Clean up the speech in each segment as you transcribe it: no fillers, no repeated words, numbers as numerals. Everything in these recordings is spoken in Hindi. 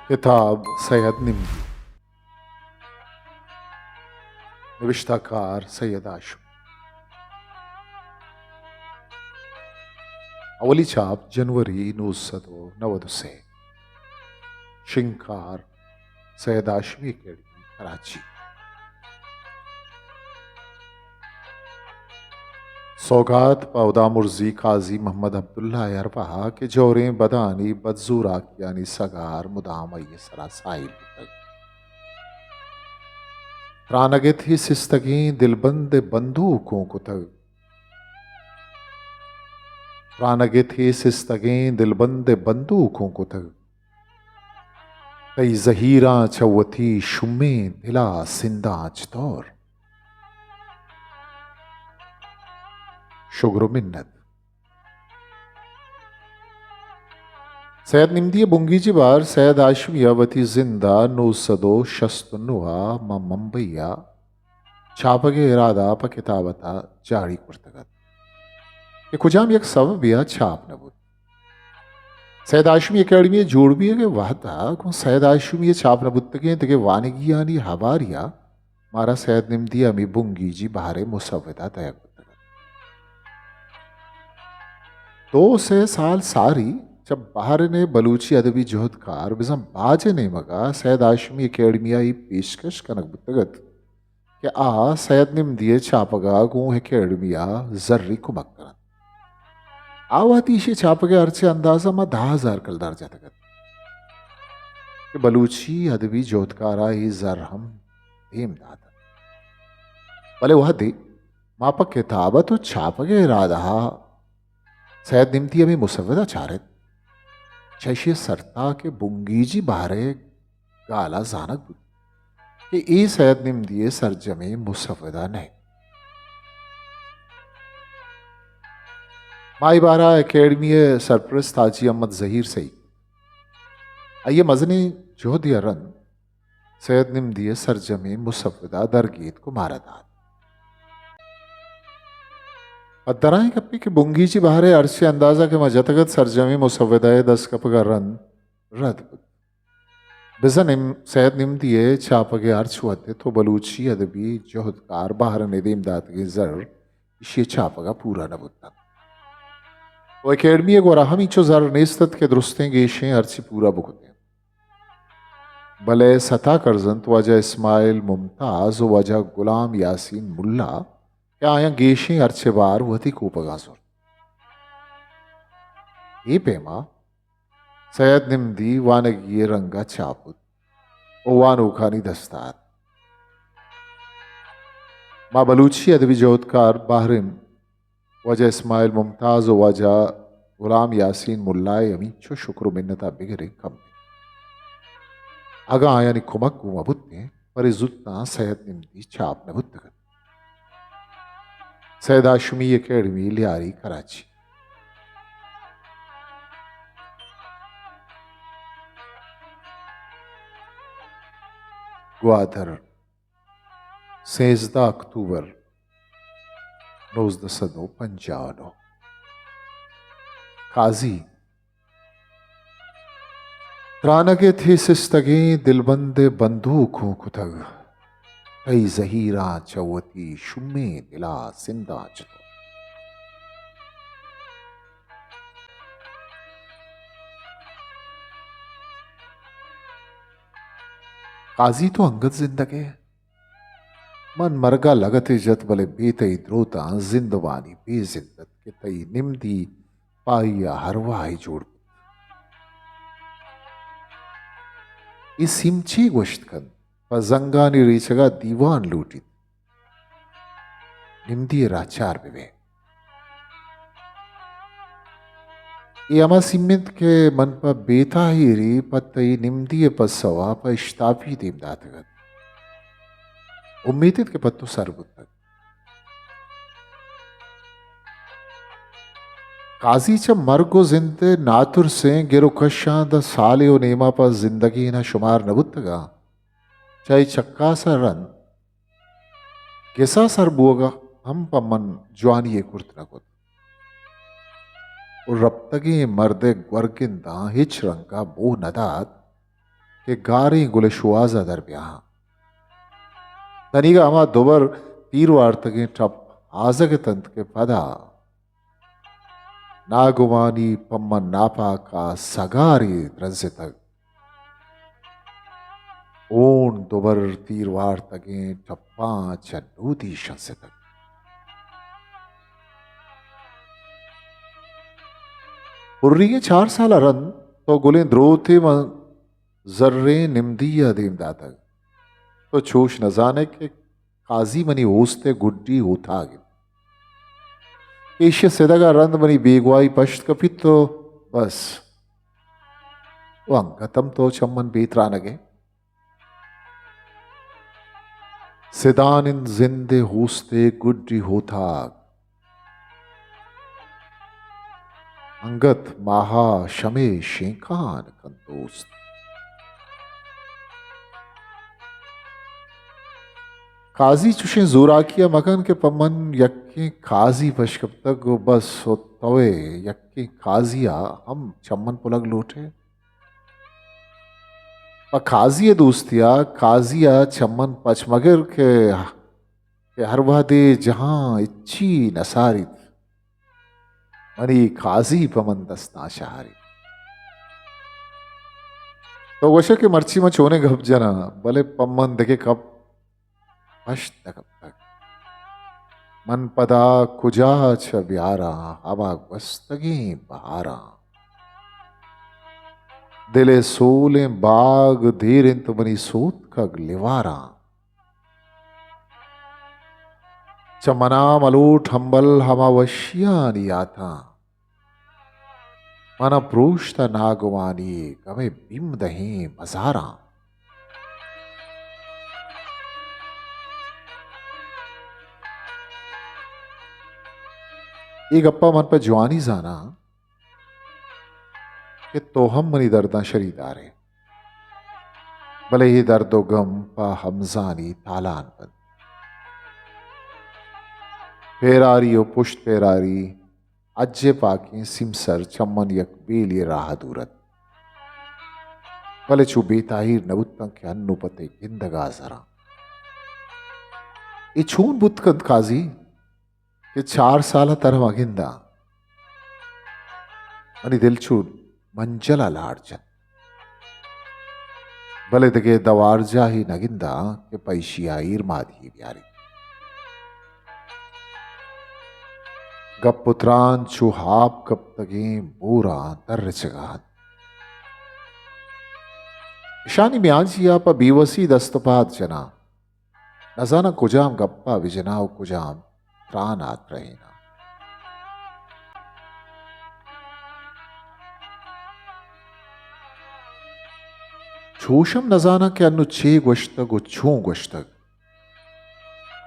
किताब सैयद निमती। नविश्ताकार सैयद आशू। अवली छाप जनवरी 1990 शिंकार सैयद आशमी अकेडमी कराची। सौगात पौदा मुर्जी काजी मोहम्मद अब्दुल्ला अरबा के जोरें बदानी बदजूरा यानी सगार मुदाम सरा साहिल त्रानगे थी सिस्तगी दिलबंद बंदूकों को तग त्रानगे थी सिस्तगी दिलबंद बंदूकों को तग कई जहीरा चौथी शुमे दिला सिंदाच तौर शुक्र मिन्नत। सैयद निमदी बुंगीजी बार सैयद आशमिया वती जिंदा 969 मुंबईया छापगे इरादा प किताबता जारी कुर्तगत ये कुजाम एक सबब या छाप नबुद सैयद आशमी अकेडमी जोड़ भी है कि वाहता को सैयद आशमी छाप नबुत्तगे तके वानगी यानी हवारिया मारा सैयद निमदी अमी बुंगीजी बाहरे मुसव्वदा तय 2 साल सारी जब बाहर ने बलूची अदबी जोहदकार बिजम बाजे ने मगा सैयद आशमी अकेडमियाई पेशकश कनक बुतगत कि आ सैयद निम दिए छापगा गूँ अकेडमिया जर्री कुमक करन आवातीशी छापगे अर्चे अंदाजा मा 10,000 कल दर्जा तगत कि बलूची अदबी जोहदकारा ही जर हम देम दाता भले वह दे मापक किताबा तो छापगे इरादा सैयद निमती अमी मुसव्वदा चारत शैशी सरता के बुंगीजी बाहरे गाला जानक कि ई सैयद निमदी सरजमे मुसव्वदा नहीं माई बारा अकेडमी सरप्रस्त हाजी अहमद जहीर सही आइए मजनी जोहदिया रन सैयद निमदी सरजमे मुसव्वदा दरगीत को मारदात अदराए कपी के बुंगीची बाहरे अरसे अंदाजा के मजतगत सरजमी मुसव्वदाए 10 कप का रन रद बिजन सैयद निमदिए छापगे अर्च हुए तो बलूची अदबी जोहदकार बाहर निदीम दात के जर इशी छापगा पूरा न बुद्धा वो अकेडमी एक वराहम इचो जर नेस्तत के दुरुस्तें गेशें अर्ची पूरा बुकते भले सता करजन तो वजह इस्माइल मुमताज वजह गुलाम यासीन मुल्ला क्या आया गेशें अर्चे बार वती कूपगाजुर ये पेमा सैयद निमदी वानगी रंगा छापुत ओवान उखानी दस्तार माँ बलूची अदबी जोहदकार बाहरिम वजह इस्माइल मुमताज वजह गुलाम यासीन मुल्लाए अमीचो शुक्र मिन्नता बिगरे कम आगा आया निकुमक गुमाबुत्ते पर इजुत्ता सैयद निमदी छाप नबुत्तगत सैयद आशमी अकेडमी लियारी कराची। ग्वादर 16 अक्टूबर 1955 काजी त्रानगे थे सिस्तगे दिलबंदे बंदूकों कुतग कई जहीरा चौवती शुमे दिला सिंदा चतो काजी तो अंगद जिंदगे मन मरगा लगत इज्जत बले बेतई द्रोता जिंदवानी बेजिंदत के तई निमदी पाइया हरवाई जोड़ इस सिमची गोश्त कन जंगानी रीचगा दीवान लूटित निमदी राचार बेवे ये अमा सिमित के मन पर बेता ही री पतई निमदी पसवा पर इश्ताफी देम दातगत उम्मीदित के पत्तो सरबुत काजी च मरगो जिंदे नातुर से गिरो कशा द साले नेमा पर जिंदगी ना शुमार नबुत्तगा चाहे चक्का सा रन कैसा सर बोगा हम पमन ज्वानी कुर्त नकुत और रब तगे मर्दे ग्वर्गिंदा हिच रंग का बो नदात के गारे गुलशुआजा दरब्यां तनिगा अमा दोबर तीरवार तगे टप आजग तंत के पदा नागुमानी पम्मन नापा का सगारी रंसे तक ओन दोबर तीरवार तगे टप्पा चन्नूती शंसे तक पुर्री के 4 साल रन तो गुलें द्रोथे जर्रे निमदिया दीमदा तक तो छोश न जाने के काजी मनी ओस्ते गुड्डी होता गिन एशिया सेदगा रंद मनी बेगवाई पश्त कपित तो बस वंगतम तो चम्मन बेतरानगे सिदानिन जिंदे होस्ते गुड्डी होता अंगत माहा शमे शेखान कंदोस्त काजी चुशे जोराकिया मकन के पमन यक्के काजी पशकब तक बस हो तवे यक्के काजिया हम चम्मन पुलग लोटे काजिया दोस्तिया काजिया चम्मन पचमगर के हर वादे जहां इच्छी नसारित मनी काजी पमन दस्ता शहारी तो वशे के मर्ची में चोने घप जना भले पम्मन देखे कब अष्ट कब तक मन पदा कुजा छ ब्यारा हवा वस्तगी बहारा दिले सोले बाग धीरें तो बनी सोत का लिवारा चमना मलोट हम्बल हमा वशियानी आता मन प्रोष्ट नागवानी गमे बिम दही मजारा एक गप्पा मन पर जवानी जाना कि तो हम मनी दर्दा शरीदार है भले ही दर्दो गम पा हमजानी तालान बन पेरारी ओ पुष्ट पेरारी अज्जे पाके सिमसर चम्मन यक बेली राह दूरत भले चुबे ताहिर नवुत्तं के अन्नुपते गिंदगा जरा ये छून बुतकंत काजी कि 4 साल तरह अगिंदा मनी दिलचून मंजला लाडजन भले दगे दवारजा ही नगिंदा के पैशिया माधी ब्यारी गपुत्रान चुहाप कब तगे बोरा दर्र जगात ईशानी म्यांजिया पा बीवसी दस्तपात जना नजाना कुजाम गप्पा विजनाव कुजाम त्रानात रहेना छोशम नजाना के अनु छे गोश्तक छू गोश्तक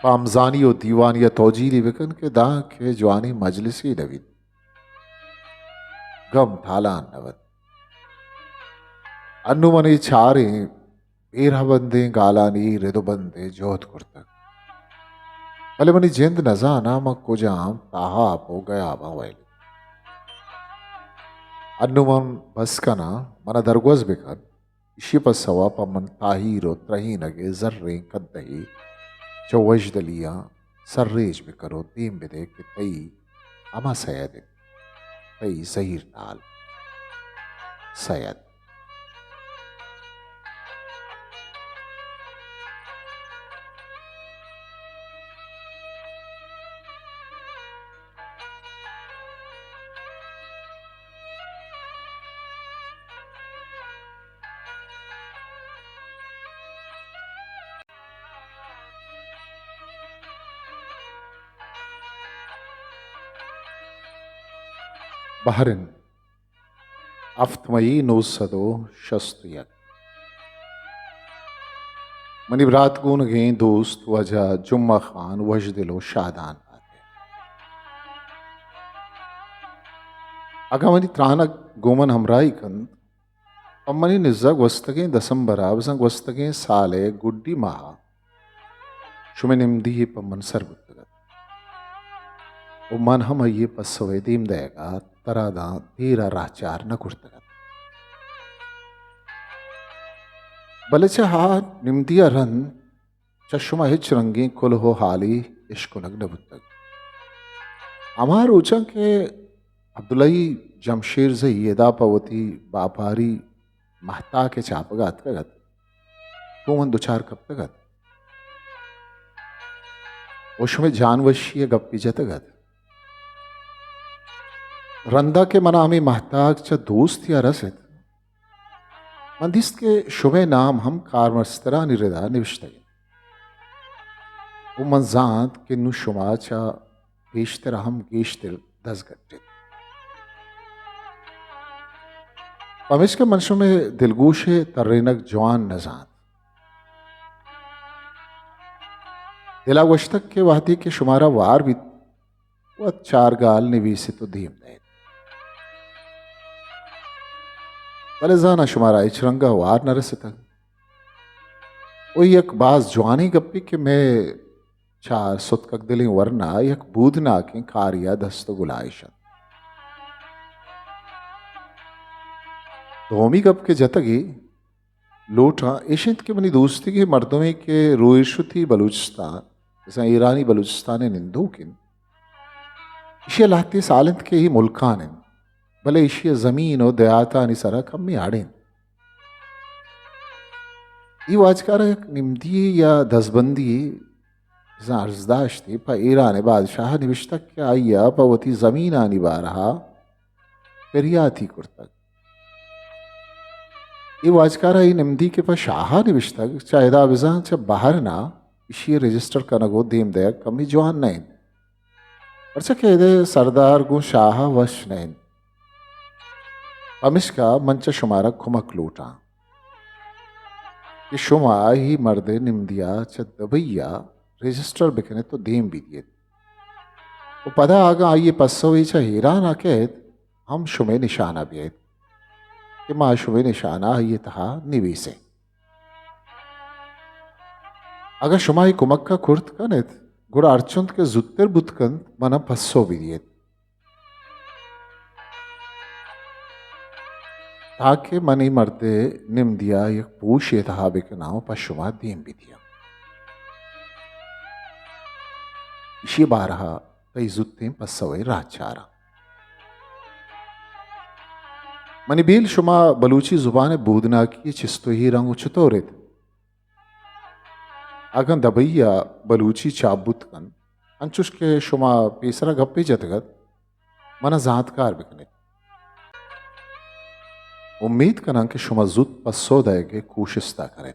पामजानी और दीवानिया तौजीली विकन के दा के जवानी मजलिसी नवीद गम थालान नवत अनु मने छारे बेरह बंदे गालानी रिदो बंदे जोत कुर्तक भले मनी जिंद नजाना म कुजाम ताहा हो गया बावैल अन्नुमन बसकना मन दरगोज बिकन इशी पसवा पमन ताहीरो त्रही नगे जर्रे कद्दही चौवजदलिया सर्रेज बिकरो तीम बिदे कि तई अमा सयद तई जहीर नाल सयद बहरिन अफ्तमयी नोसदो शस्तुयक मनी ब्रात गुन गे दोस्त वजह जुम्मा खान वज दिलो शादान बाते अगा मनी त्रानक गोमन हमराई कंद अम्मनी निजग वस्तगे दसंबरा वजंग वस्तगे साले गुड्डी महा शुमे निम्दी पम्मन सरबुत मन हम ये पसवे दीम देगा तरादा तीरा राचार न कुर्तगत बलेचे हा निमदिया रन चष्मा हिच रंगी कुल हो हाली इश्क लग्न बुतक हमार ऊंचा के अब्दुल्लाई जमशेर से येदा पवती बापारी महता के चापगात कगत तो मन दुचार कब तगत उसमें जानवशीय गप्पी जतगत रंदा के मना हमें महताग च दोस्त या रसित मंदिस्त के शुभे नाम हम कारमस्तरा निरदा निविष्टगे वो मंजात के नु शुमा चा पेशतर हम गेशतर दस गट्टे पमिश के मनशों में दिलगोशे तर्रेनक जवान नजात दिला वशतक के वाहती के शुमारा वार भी वह चार गाल निवीसी तो धीम नहीं भले जाना शुमारा इचरंगा वार न रसता वो यक बाज जवानी गप्पी के मैं चार सुतकक दिली वरना यक बूधना के कारिया दस्त गुलाइशन धोमी गप के जतगी लोटा एशियत के मनी दोस्ती के मर्दों में के रोइशुथी बलूचिस्तान जैसे ईरानी बलूचिस्तान निंदू किन इशिया लाती सालंत के ही मुल्कान भले इशिया जमीन और दयाता निसरा कम में आड़ें ये वाजकार एक निमदी या दसबंदी अर्जदाश थी पर ईरान बादशाह निविष्टक के आइया पवती जमीन आनी बारहा पेरिया थी कुर्तक ये वाजकारा ही निमदी के पास शाह निविष्टक चाहेदा विजान च बाहर ना इशी रजिस्टर कनगो देम दया कमी जवान नहीं पर कहदे सरदार गो शाह वश नहीं अमिश का मंच शुमारा खुमक लूटा कि शुमा ही मर्दे निमदिया च दबैया रजिस्टर बिकने तो देम भी दिए वो पदा आगा आइए पस्सो चा हीरा ना कहत हम शुमे निशाना भी कि माँ शुमे निशाना ये तहा निवीसे अगर शुमाई कुमक्का खुर्त कनित गुड़ अर्चुंत के जुत्तर बुतकन मना पस्सो भी दिए ताकि मनी मरते निम दिया एक पूछ ये तहा के नाव पशुमा दीम भी दिया इसी बारहा तई जुत्तें पस्सवे राचारा मनी बील शुमा बलूची जुबान बूदना की चिस्तो ही रंग उचतोरित अगन दबैया बलूची चाबुतकन अंचुश के शुमा पेसरा गप्पे जतगत मना जातकार बिकने उम्मीद कना के शुमा जुत पस्सो दय के कोशिस्ता करें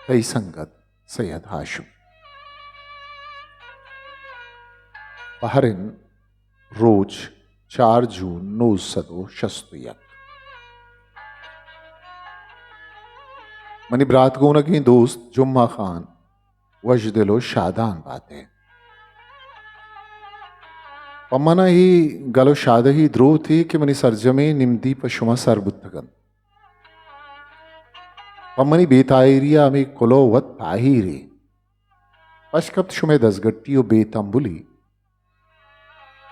कई संगत सैयद हाशिम बहरिन रोज 4 जून 961 मनी ब्रात गोना की दोस्त जुम्मा खान वजदिलो शादान बातें पम्मना ही गलो शादा ही द्रो थी कि मनी सरजमे निमदी पशुमा सरबुत्तगन पम्मनी बेतायरिया में कुलो वत ताहिरी पशकप्त शुमे दसगट्टियो बेतंबुली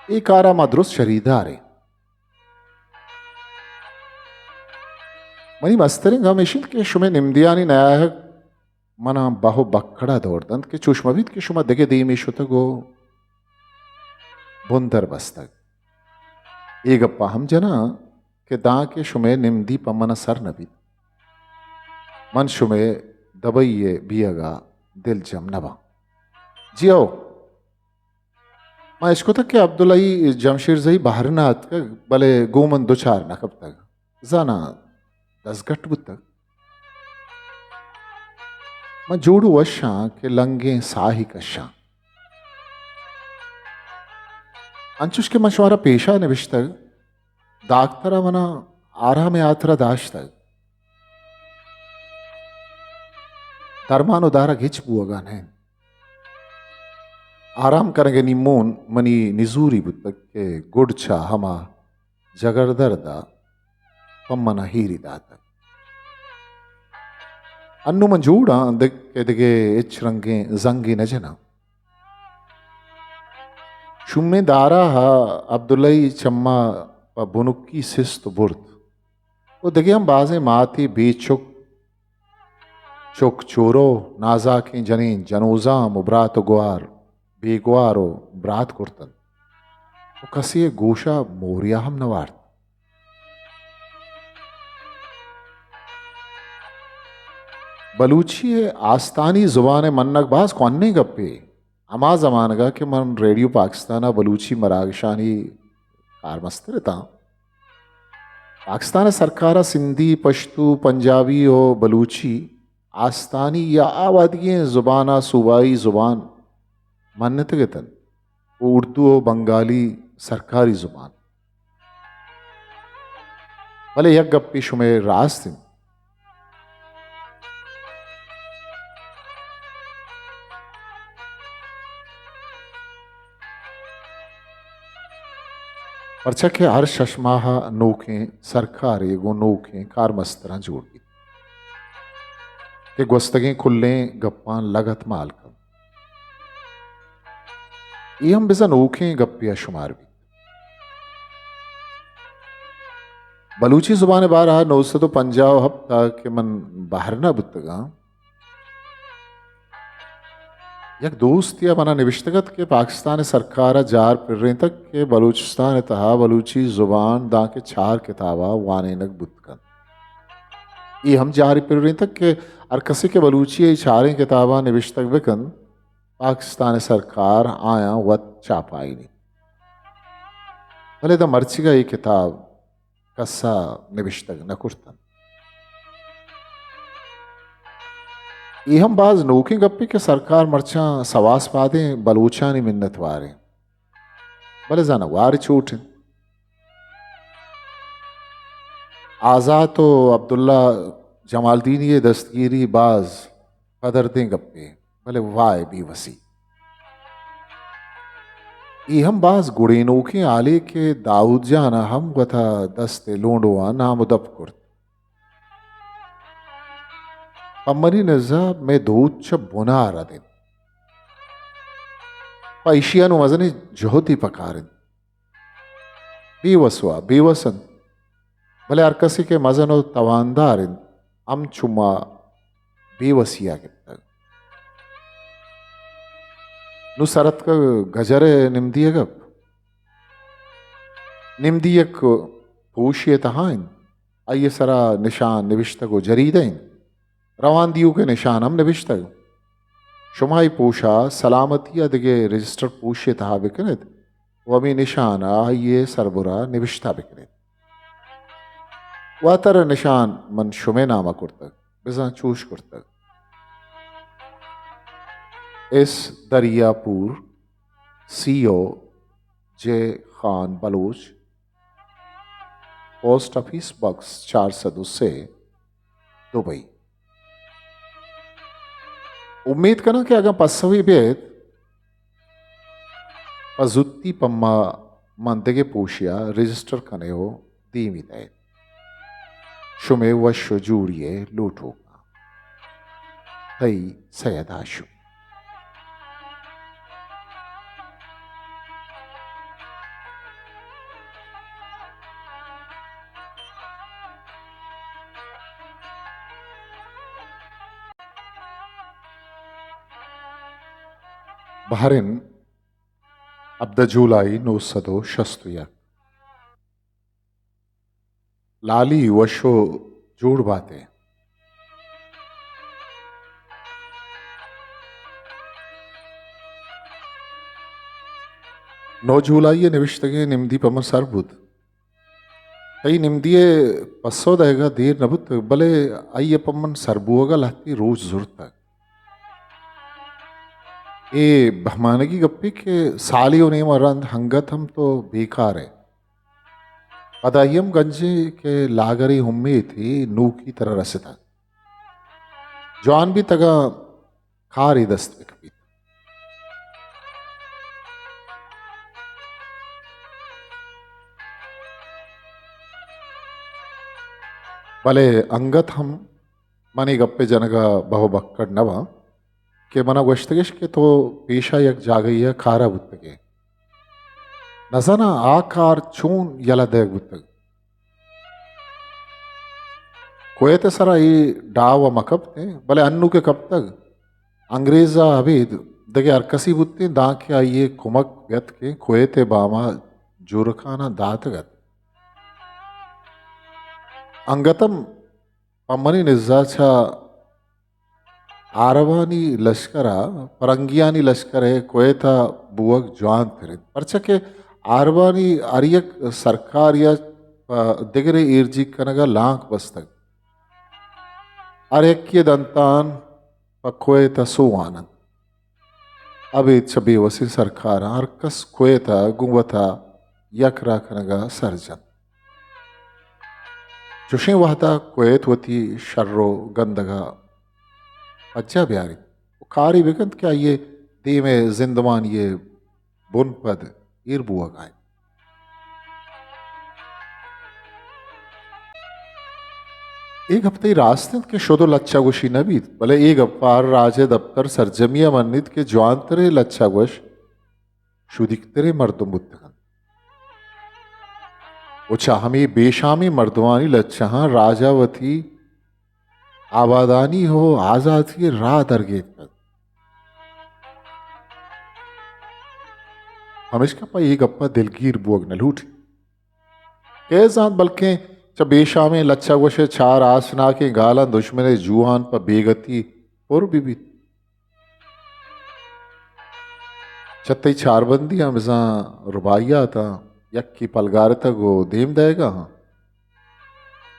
एक आरा मद्रुस शरीदारे मनी मस्तरिंग हमेशिन के शुमे निमदियानी नया है मना बाहो बक्कड़ा दौड़दंत के चुष्मविद के शुमा दगे दी में शुतगो बुंदर बस्तक एक गप्पा हम जना के दा के शुमे निमदी पमना सर नबी मन शुमे दबइये बियगा दिल जम नबा जियो मैं इसको तक के अब्दुल्लाई जमशेर जही बाहर ना आत का भले गोमन दो चार ना कब तक जाना 10 गट बुत तक मैं जोड़ू वशा के लंगे साही कशा अंचुश के मशवारा पेशा निविश तक दागतरा मना आरा में आतरा दाश तक धर्मानो दारा घिच बुआगा नहीं आराम करेंगे निमोन मनी निजूरी बुतक के गुड़छा हमा जगरदरदा पम्मना हीरी दाता अन्नु मंजूड़ा दगे इच रंगे जंगी नजना शुम्मे दारा हा अब्दुल्लाई चम्मा व बुनुक्की सिस्त बुर्द वो दगे हम बाजे माती बेचुक चुक चोरो नाजा की जनीन जनोजाम उब्रात गुआर बेगुआरो ब्रात कुर्तन वो कसी गोशा मोरिया हम नवार्त बलूची आस्तानी जुबान मन्नक बाज कौन्ने गप्पे अमा जमानगा के मन रेडियो पाकिस्ताना बलूची मरागशानी कार मस्त रहता पाकिस्तान सरकार सिंधी पश्तू पंजाबी और बलूची आस्तानी या आबादी जुबाना सूबाई जुबान मन्नत गतन वो उर्दू और बंगाली सरकारी जुबान भले यक गप्पी शुमे रास्ते पर्चा के हर शशमाह नोखें सरकार एगो नोखें कार मस्तरा जोड़ दी के गुस्तगें खुल्लें गप्पां लगत माल कम ये हम बिजा नोखें गप्पिया शुमार भी बलूची जुबान बारह नौ से तो पंजाब हफ्ता के मन बाहर ना बुतगा यक दोस्त या मना निविष्टगत के पाकिस्तान सरकार जार पिर्रे तक के बलूचिस्तान तहा बलूची जुबान दा के चार किताबा वाने नक बुतकन ये हम जारी पिर्रे तक के अरकसी के बलूची चारें किताबा निविष्टक बिकन पाकिस्तान सरकार आया वत चापाई नहीं भले द मर्ची का ये किताब कस्सा निविष्टक न कुर्तन ये हम बाज नोखें गप्पे के सरकार मर्चा सवास पादे बलूचानी मिन्नत वारे भले जाना वार छूट आज़ाद तो अब्दुल्ला जमालदीन ये दस्तगीरी बाज कदर दें गप्पे भले वाय भी वसी ये हम बाज गुड़े नोखें आले के दाऊद जाना हम गथा दस्ते लोंडुआ नामुदब कुर्त पम्मनी नजा में दूध च बुना आ दिन पैशिया नु मजने जोहती पकारिन बेवसवा बेवसन भले अरकसी के मजनो तवानदारिन अम चुमा बेवसिया के तक नु सरत का गजरे निम्दियगप निम्दियक पूशिय तहाइन आइए सरा निशान निविष्ट को जरीदें रवानदियों के निशान हम निविष्ट शुमाई पोशा सलामती अदगे रजिस्टर पोशे तहा बिकनित वमी निशाना ये सरबुरा निविष्टा बिकनित वातर निशान मन शुमे नामा कुर्तक बिजा चूश कुर्तक इस Dariyapur C O J Khan Baluch post office box 402 से दुबई उम्मीद करना कि अगर पसवी बेद पजुत्ती पम्मा मंदगे पोशिया रजिस्टर कने हो दीमी दे शुमे वशो जूड़िए लूटोगा तई सयदाशु बहरिन अब्द जुलाई 960 लाली वशो जोड़ बातें नौ जुलाई निविष्टगे निम्दी पमर सरबुद कई निम्दिये पसो देगा देर नबुत भले आइए पमन सरबुआगा लहती रोज जुरता ये बहमानगी गप्पी के साली उन्हें मरंद हंगत हम तो बेकार है पदायम गंजे के लागरी हुम्मी थी नू की तरह रसता जवान भी तगा खारी दस्त बिकबी भले अंगत हम मनी गप्पे जनगा बहु बक्कड़ नवा के मना गश्तगिश के तो पेशा यक जागई खारा बुतगे नजना आकार चून यला देग बुतग कोयते सरा ई डाव मकब ते भले अन्नू के कब तक अंग्रेजा हबीद दगे अरकसी बुत्ती दाके आइए कुमक व्यत के कोयते बामा जुरखाना दातगत अंगतम पम्मनी निज्जाचा आरवानी लश्करा परंगियानी लश्कर है कोयता बुवक जवान फिरित परचके आरवानी अरियक सरकार या दिगरे ईर्जी कनगा लांक बस्तक अरेक्य दंतान पक्वेता सुवानन अबे छबे वसी सरकार अरकस क्वेता गुंवता यकरा कनगा सर्जन चुशे वहता क्वेत वती शर्रो गंदगा अच्छा ब्यारी कारी विकंत क्या ये दी में जिंदमान ये बुन पद ईर बुआ गाय एक हफ्ते रास्ते के शोदो लच्छा गुशी नबीत भले एक अपार राजे दफ्तर सरजमिया मन्नित के जवानतरे लच्छा गुश शुदिकतरे मर्दुम बुद्धगन उचाहमी बेशामी मर्दवानी लच्छा राजावती आबादानी हो आजादी राह दरगेत कर हमेशा पा एक गप्पा दिलगीर बुअग न लूटी कैसात बल्कि चबेशा में लच्छा वशे चार आसना के गाला दुश्मने जूहान पर बेगती और बीबी छत्ती चार बंदी हमेशा रुबाइया था यक्की पलगार तक वो देम देगा हाँ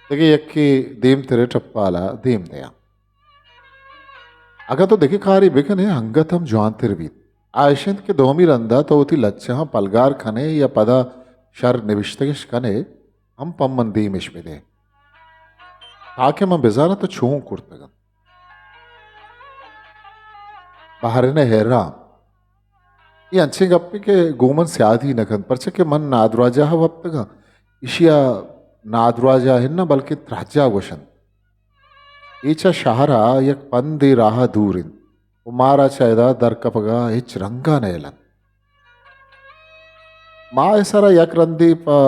देखिए यक्की देम तेरे टप्पाला देम दया अगर तो देखिए खारी बिकने अंगत हम जवान तेरे बीत आयशंत के दोमी रंदा तो उती लच्छा पलगार खने या पदा शर निविष्टगिश कने हम पम्मन दीमिश में दे ताकि मैं बेजारा तो छूं कुर्तगन बाहर ने हेरा ये अच्छे गप्पे के गोमन से आधी नखन परचे के मन नादराजा हा वप्तगा इशिया नादराजा है ना बल्कि त्राजा वशन ईचा शहरा यक पंदे राह दूरिन उमारा चायदा दरकपगा हिच रंगा नेलन माँ ऐसा यक रंदी प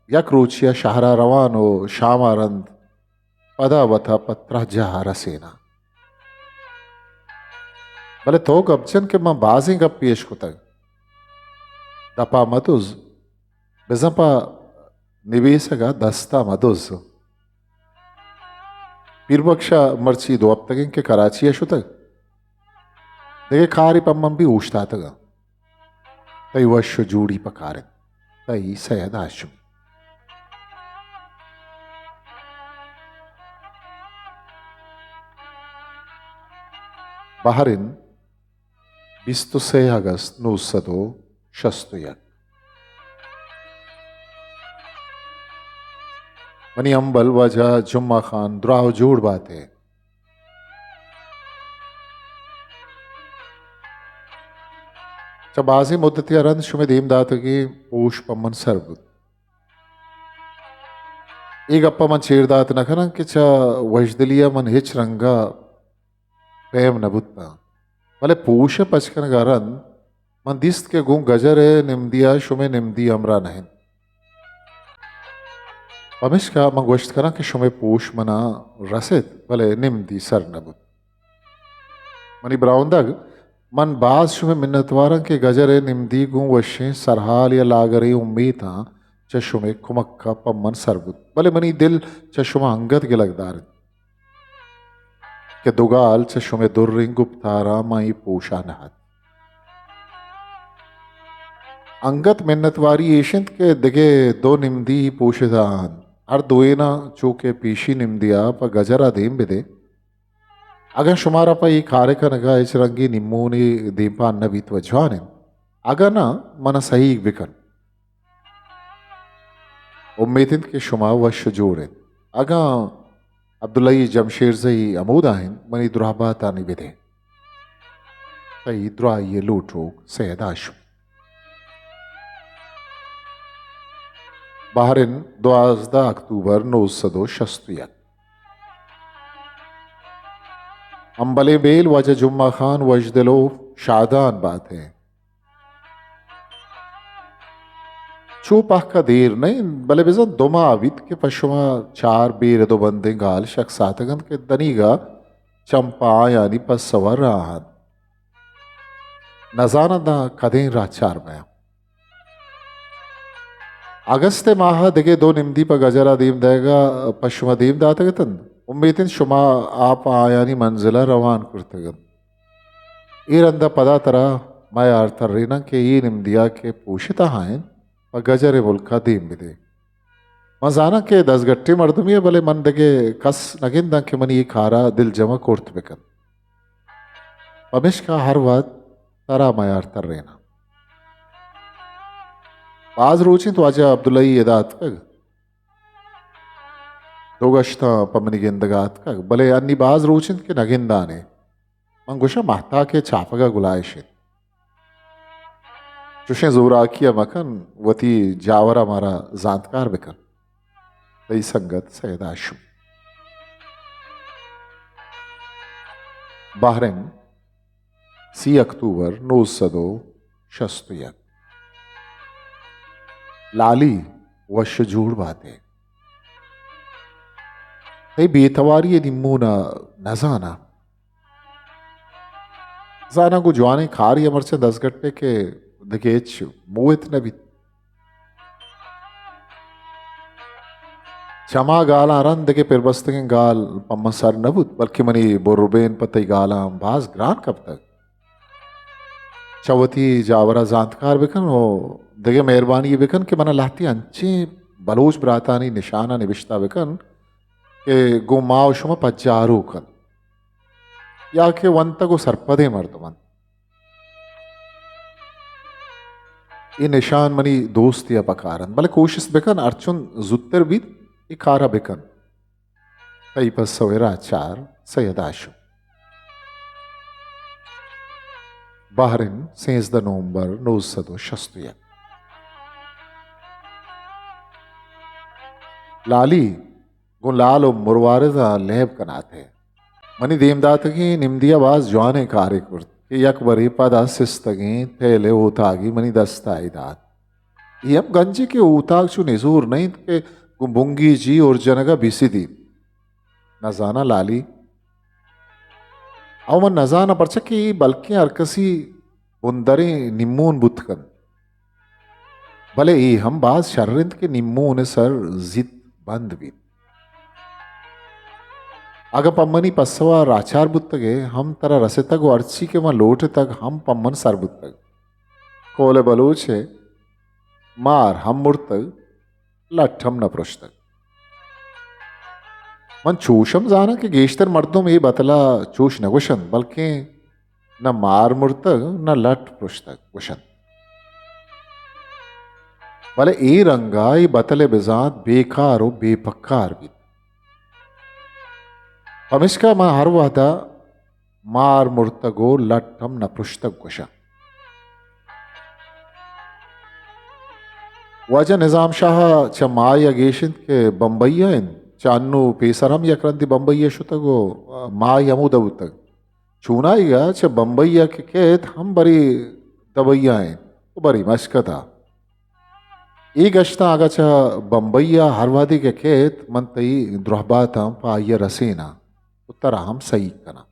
यक रोचिया शहरा रवानो शामारंद पदावथा पत्रा जहारा सेना भले तो गपचन के मां बाजी गप पेश को तक दपा मदुज बेजपा निवेशगा दस्ता मदुज पीरबक्षा मर्ची दो अब तक के कराची यशु तक देखे खारी पम्मम भी ऊष्टा तगा तई वश जूड़ी पकारे तई सैयद आशुम Baharin 26 August 1961 मनी अंबल वजह जुम्मा खान द्राव जोड़ बाते चबाजी मुद्दती अरंद शुमे दीमदात की पोष पम्मन सरबुत एक अप्पा मन चेरदात नखना कि चा वजदलिया मन हिच रंगा प्रेम नबुत्ता भले पूछ पचकन गरन मन दिस्त के गुं गजर है निम्दिया शुमे निम्दी अमरा नहीं पमिश का मन गोश्त करा कि शुमे पूछ मना रसित भले निम्दी सर नबुत मनी ब्राउंदग मन बाज शुमे मिन्नतवारं के गजर है निम्दी गुं वशे सरहाल या लागरे उम्मीद था चशुमे कुमक्का पम्मन सरबुत भले मनी दिल चशुमा अंगत के लगदार के दुगाल चशुमे दुर्रिंग गुप्तारा माई पोशा नहत अंगत मिन्नतवारी एशंत के दिगे दो निम्दी पोशदान हर दोएना चूके पीशी निम्दिया प गजरा देम बिदे अगर शुमारा पा ये कार्य का नगा इच रंगी निम्मोनी दीपा नबीत वजवाने अगर ना मन सही विकन उम्मीदिन के शुमा वश जोड़े अगा अब्दुल्लाई जमशेर जई अमूद आहिन मनी दुराबा तानी बिदे तई दुरा ये लूटो सैयद आशु बाहरिन 12 अक्टूबर 1961 अंबले बेल वजह जुम्मा खान वजदलो शादान बात है Čūpāk kā dīrnei, bale bezan doma avit ke pašuma čār bīre do bande gāl šak sātagan ke danīgā चंपा यानी पसवर राहत नजाना दा कदें राचार में अगस्ते माह दिगे दो निम्दी पर गजरा दीम देगा पशुमा दीम दातगतन उम्मीदिन शुमा आप आयानी मंजिला रवान कुर्तगन ईरंदा पदा तरा मैं आर्थर रीना के ये निम्दिया के पूछता हाइन पर गजरे मुल्का दीम बिदे मजाना के दस गट्टी मर्दमिया भले मन दगे कस नगिंदा के मन ये खारा दिल जमा कोर्त बेकन पमिश का हर वाद तरा मयार तर रेना बाज रोची तो आजा अब्दुल्लाई यदात का दो गश्ता पमनी गिंदगात का भले अन्नी बाज रोची के नगिंदा ने मंगुशा महता के चापगा गुलायशित चुशे जोरा किया मकन वती जावरा मारा जानकार बेकन तई संगत सैदाशु बहरीन 3 अक्टूबर 1961 लाली वश जूड़ बातें तई बेतवारी निम्मूना नजाना जाना को जवाने खारी अमरचे 10 गट्टे के दगेच मोहित नबी चमा गाल आरंद के पिरबस्तगे गाल पम्मा सर नबुत बल्कि मनी बोरुबेन पतई गाला बाज ग्रान कब तक चवती जावरा जानकार बेकन हो दगे मेहरबानी बेकन के मना लाती अंचे बलोच ब्रातानी निशाना निविष्टा बेकन के गुमाव शुमा पज्जारू कन या के वंत को सरपदे मर्दमन ये निशान मनी दोस्त या पकारन भले कोशिश बेकन अर्चुन जुत्तर भी इकारा बेकन तई पर सवेरा चार सैदाशु बहरीन 6 नवंबर 1961 लाली गुलाल और मुरवारदा लेब कनाते मनी देमदात की निम्दिया बाज जवाने कार्य कुर्त कि यक बरी पदा सिस्तगी थेले उतागी मनी दस्ताई दात यम गंजी के उताग चु निजूर नहीं के गुम्बुंगी जी और जनगा बिसिदी नजाना लाली अव मन नजाना परचकी बल्कि अरकसी बुंदरे निम्मून बुतकन भले ई हम बाज शर्रिंद के निम्मून सर जित बंद भी अगर पम्मनी पस्सवा राचार बुत्तगे हम तरा रसे तक अर्ची के मां लोट तक हम पम्मन सर बुत्तग कोले बलोचे मार हम मुर्तग लट्ठम न पृष्ठक मन चूशम जाना कि गेश्तर मर्दों में बतला चूश न वशन बल्कि न मार मुर्तग न लट पृष्ठक वशन भले ए रंगा ये बतले बेजात बेकार हो बेपक्कार भी पमिश्का मां हर वादा मार मुर्तगो लट्ठम न पृष्ठक वशा वजह निज़ाम शाह च माया गेशिंद के बम्बईया चान्नु पेसरम यक्रंति बम्बईया शुतगो माय यमुदव तक चूनाईगा च बम्बईया के केत हम बरी दबैया वो बरी मशकता एक गश्ता आगा च बम्बईया हरवादी के केत मन तई द्रोहबातम पाया रसेना उत्तर हम सही कना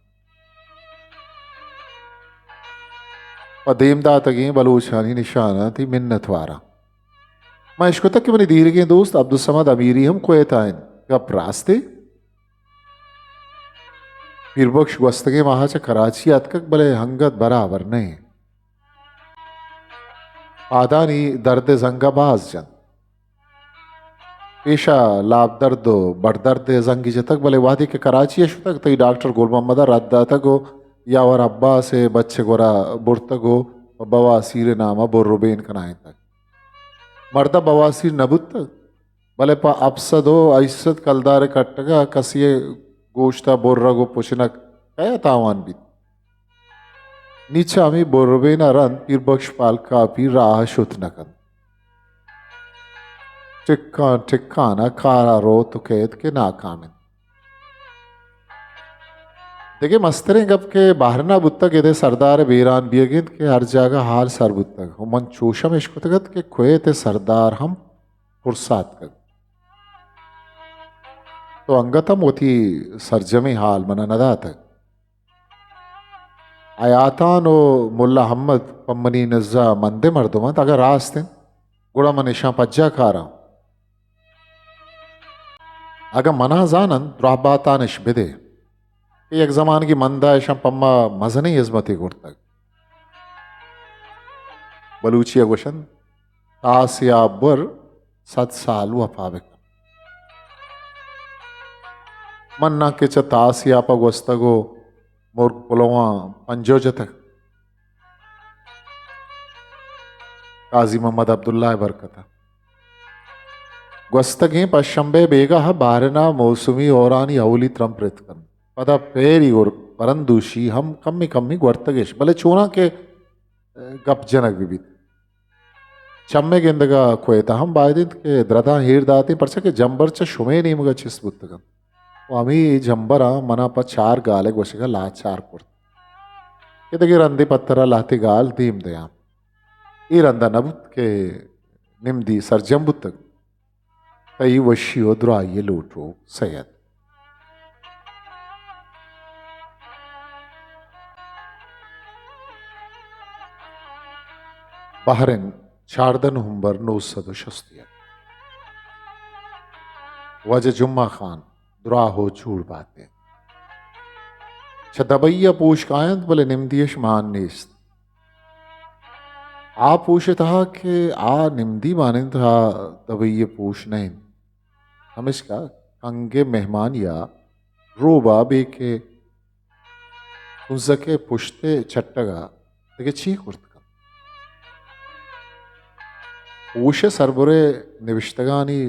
पदेमदा तगे बलूचानी निशाना थी मिन्नत वारा मैं इसको तक कि मैंने दीर के दोस्त अब्दुल समद अमीरी हम कोयत आयन कब रास्ते फिर बख्श वस्तगे वहां से कराची अतकक भले हंगत बराबर नहीं आदानी दर्द जंगाबाज जन पेशा लाभ दर्दो बड़ दर्द जंगी जतक भले वादी के कराची अशु तक तई डॉक्टर गोल मोहम्मद रद्दा तक हो या और अब्बा से बच्चे गोरा बुरतक हो बवासीर नामा बोर्रुबेन कनाए तक मर्दा बवासीर नबुत तक भले पा अपसदो ऐसद कलदार कट्टगा कसिए गोश्ता बोर्रा गो पुछनक कया तावान भी नीचा मी बोर्रबेन रन पीर बख्श पाल का पीर राह शुत नकन टिक्काना कारा रो तुकेत के नाकामिन देखिए मस्तरे गप के बाहरना बुत्तक इधे सरदार बीरान बियगिंद के हर जगह हाल सर बुत्तक हुमन चूशम इश्कुतगत के खोए थे सरदार हम फुरसात कर तो अंगतम होती सरजमी हाल मना नदा तक आयातान ओ मुल्ला अहमद पम्मनी नज़्ज़ा मंदे मर्दुमत अगर रास्ते गुड़ा मनिशा पज्जा कारा अगर मना जानन द्राबातानिश बिदे एक जमान की मंदा ऐशा पम्मा मजनी इज़्मती गुर्तक बलूचिया गुशन तासिया बुर 7 साल वफाबिक मन्ना के च तासिया पा गोस्तगो मोर पुलवा पंजोजतक काजी मोहम्मद अब्दुल्ला बरकता गोस्तगे पशंबे बेगा बारना मौसमी औरानी अवली त्रंप्रितकन पदा पेरी और परंदूशी हम कम्मी कम्मी गुर्तगेश भले चूना के गप जनक विविध चम्मे गेंदगा कोयता हम बायदित के द्रदा हीर दाते परचा के जंबर च शुमे नहीं मगा चिस बुत्तगन अमी जंबरा मना पर 4 गाले गोशिगा ला 4 कुर्त ये देखिए रंदी पत्थरा लाती गाल दीम दया ಈ ರಂದ ನಬುತ್ಕೆ ನಿಮ್ದಿ ಸರ್ಜಂಬುತ್ತಗ ತೈ ವಶಿಯೋದ್ರ ಆಯಲೂಟ್ರು ಸೈಯದ್ ಬಹರೆನ್ चारदन हुंबर 960 वजह जुम्मा खान दुराहो झूठ बातें छदबैया पूछ कायंत बोले निमदियश मान नेस्त आ पूछे था कि आ निमदी माने था दबैया पूछ नहीं हम इसका कंगे मेहमान या रोबा बे के उनके पुश्ते चट्टगा देखिए चीख उठता ऊशे सरबुरे निविष्टगानी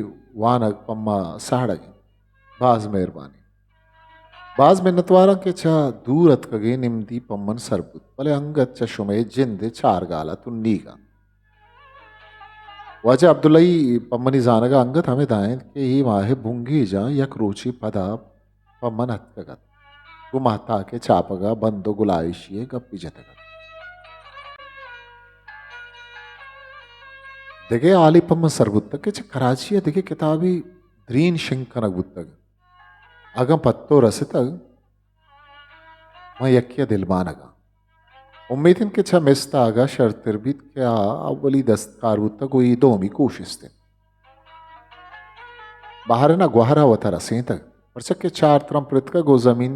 वानग पम्मा साड़गी बाज मेहरबानी बाज मिन्नतवारा के चा दूर अतकगे निमदी पम्मन सरबुत भले अंगत चा शुमे जिंदे 4 गाला तुन्नीगा वजह अब्दुल्लाई पम्मनी जानगा अंगत हमें दाएं कि ही माहे भुंगी जा यक रोची पदा पम्मन हतकगत गुमाता के चापगा बंदो गुलाइशिये गप्पी जतगत देखे आली पम्म सरबुत्तक के कराची है देखे किताबी द्रीन शिंकनक बुत्तक अगम पत्तो रसितक मैं यकिया दिलमानगा उम्मीदिन के छा मिस्ता आगा शर्तिरबित क्या अव्वली दस्तकार बुत्तक कोई दोमी कोशिश थे बाहर ना गुहरा वता रसें तक परचक के 4 त्रम का गो जमीन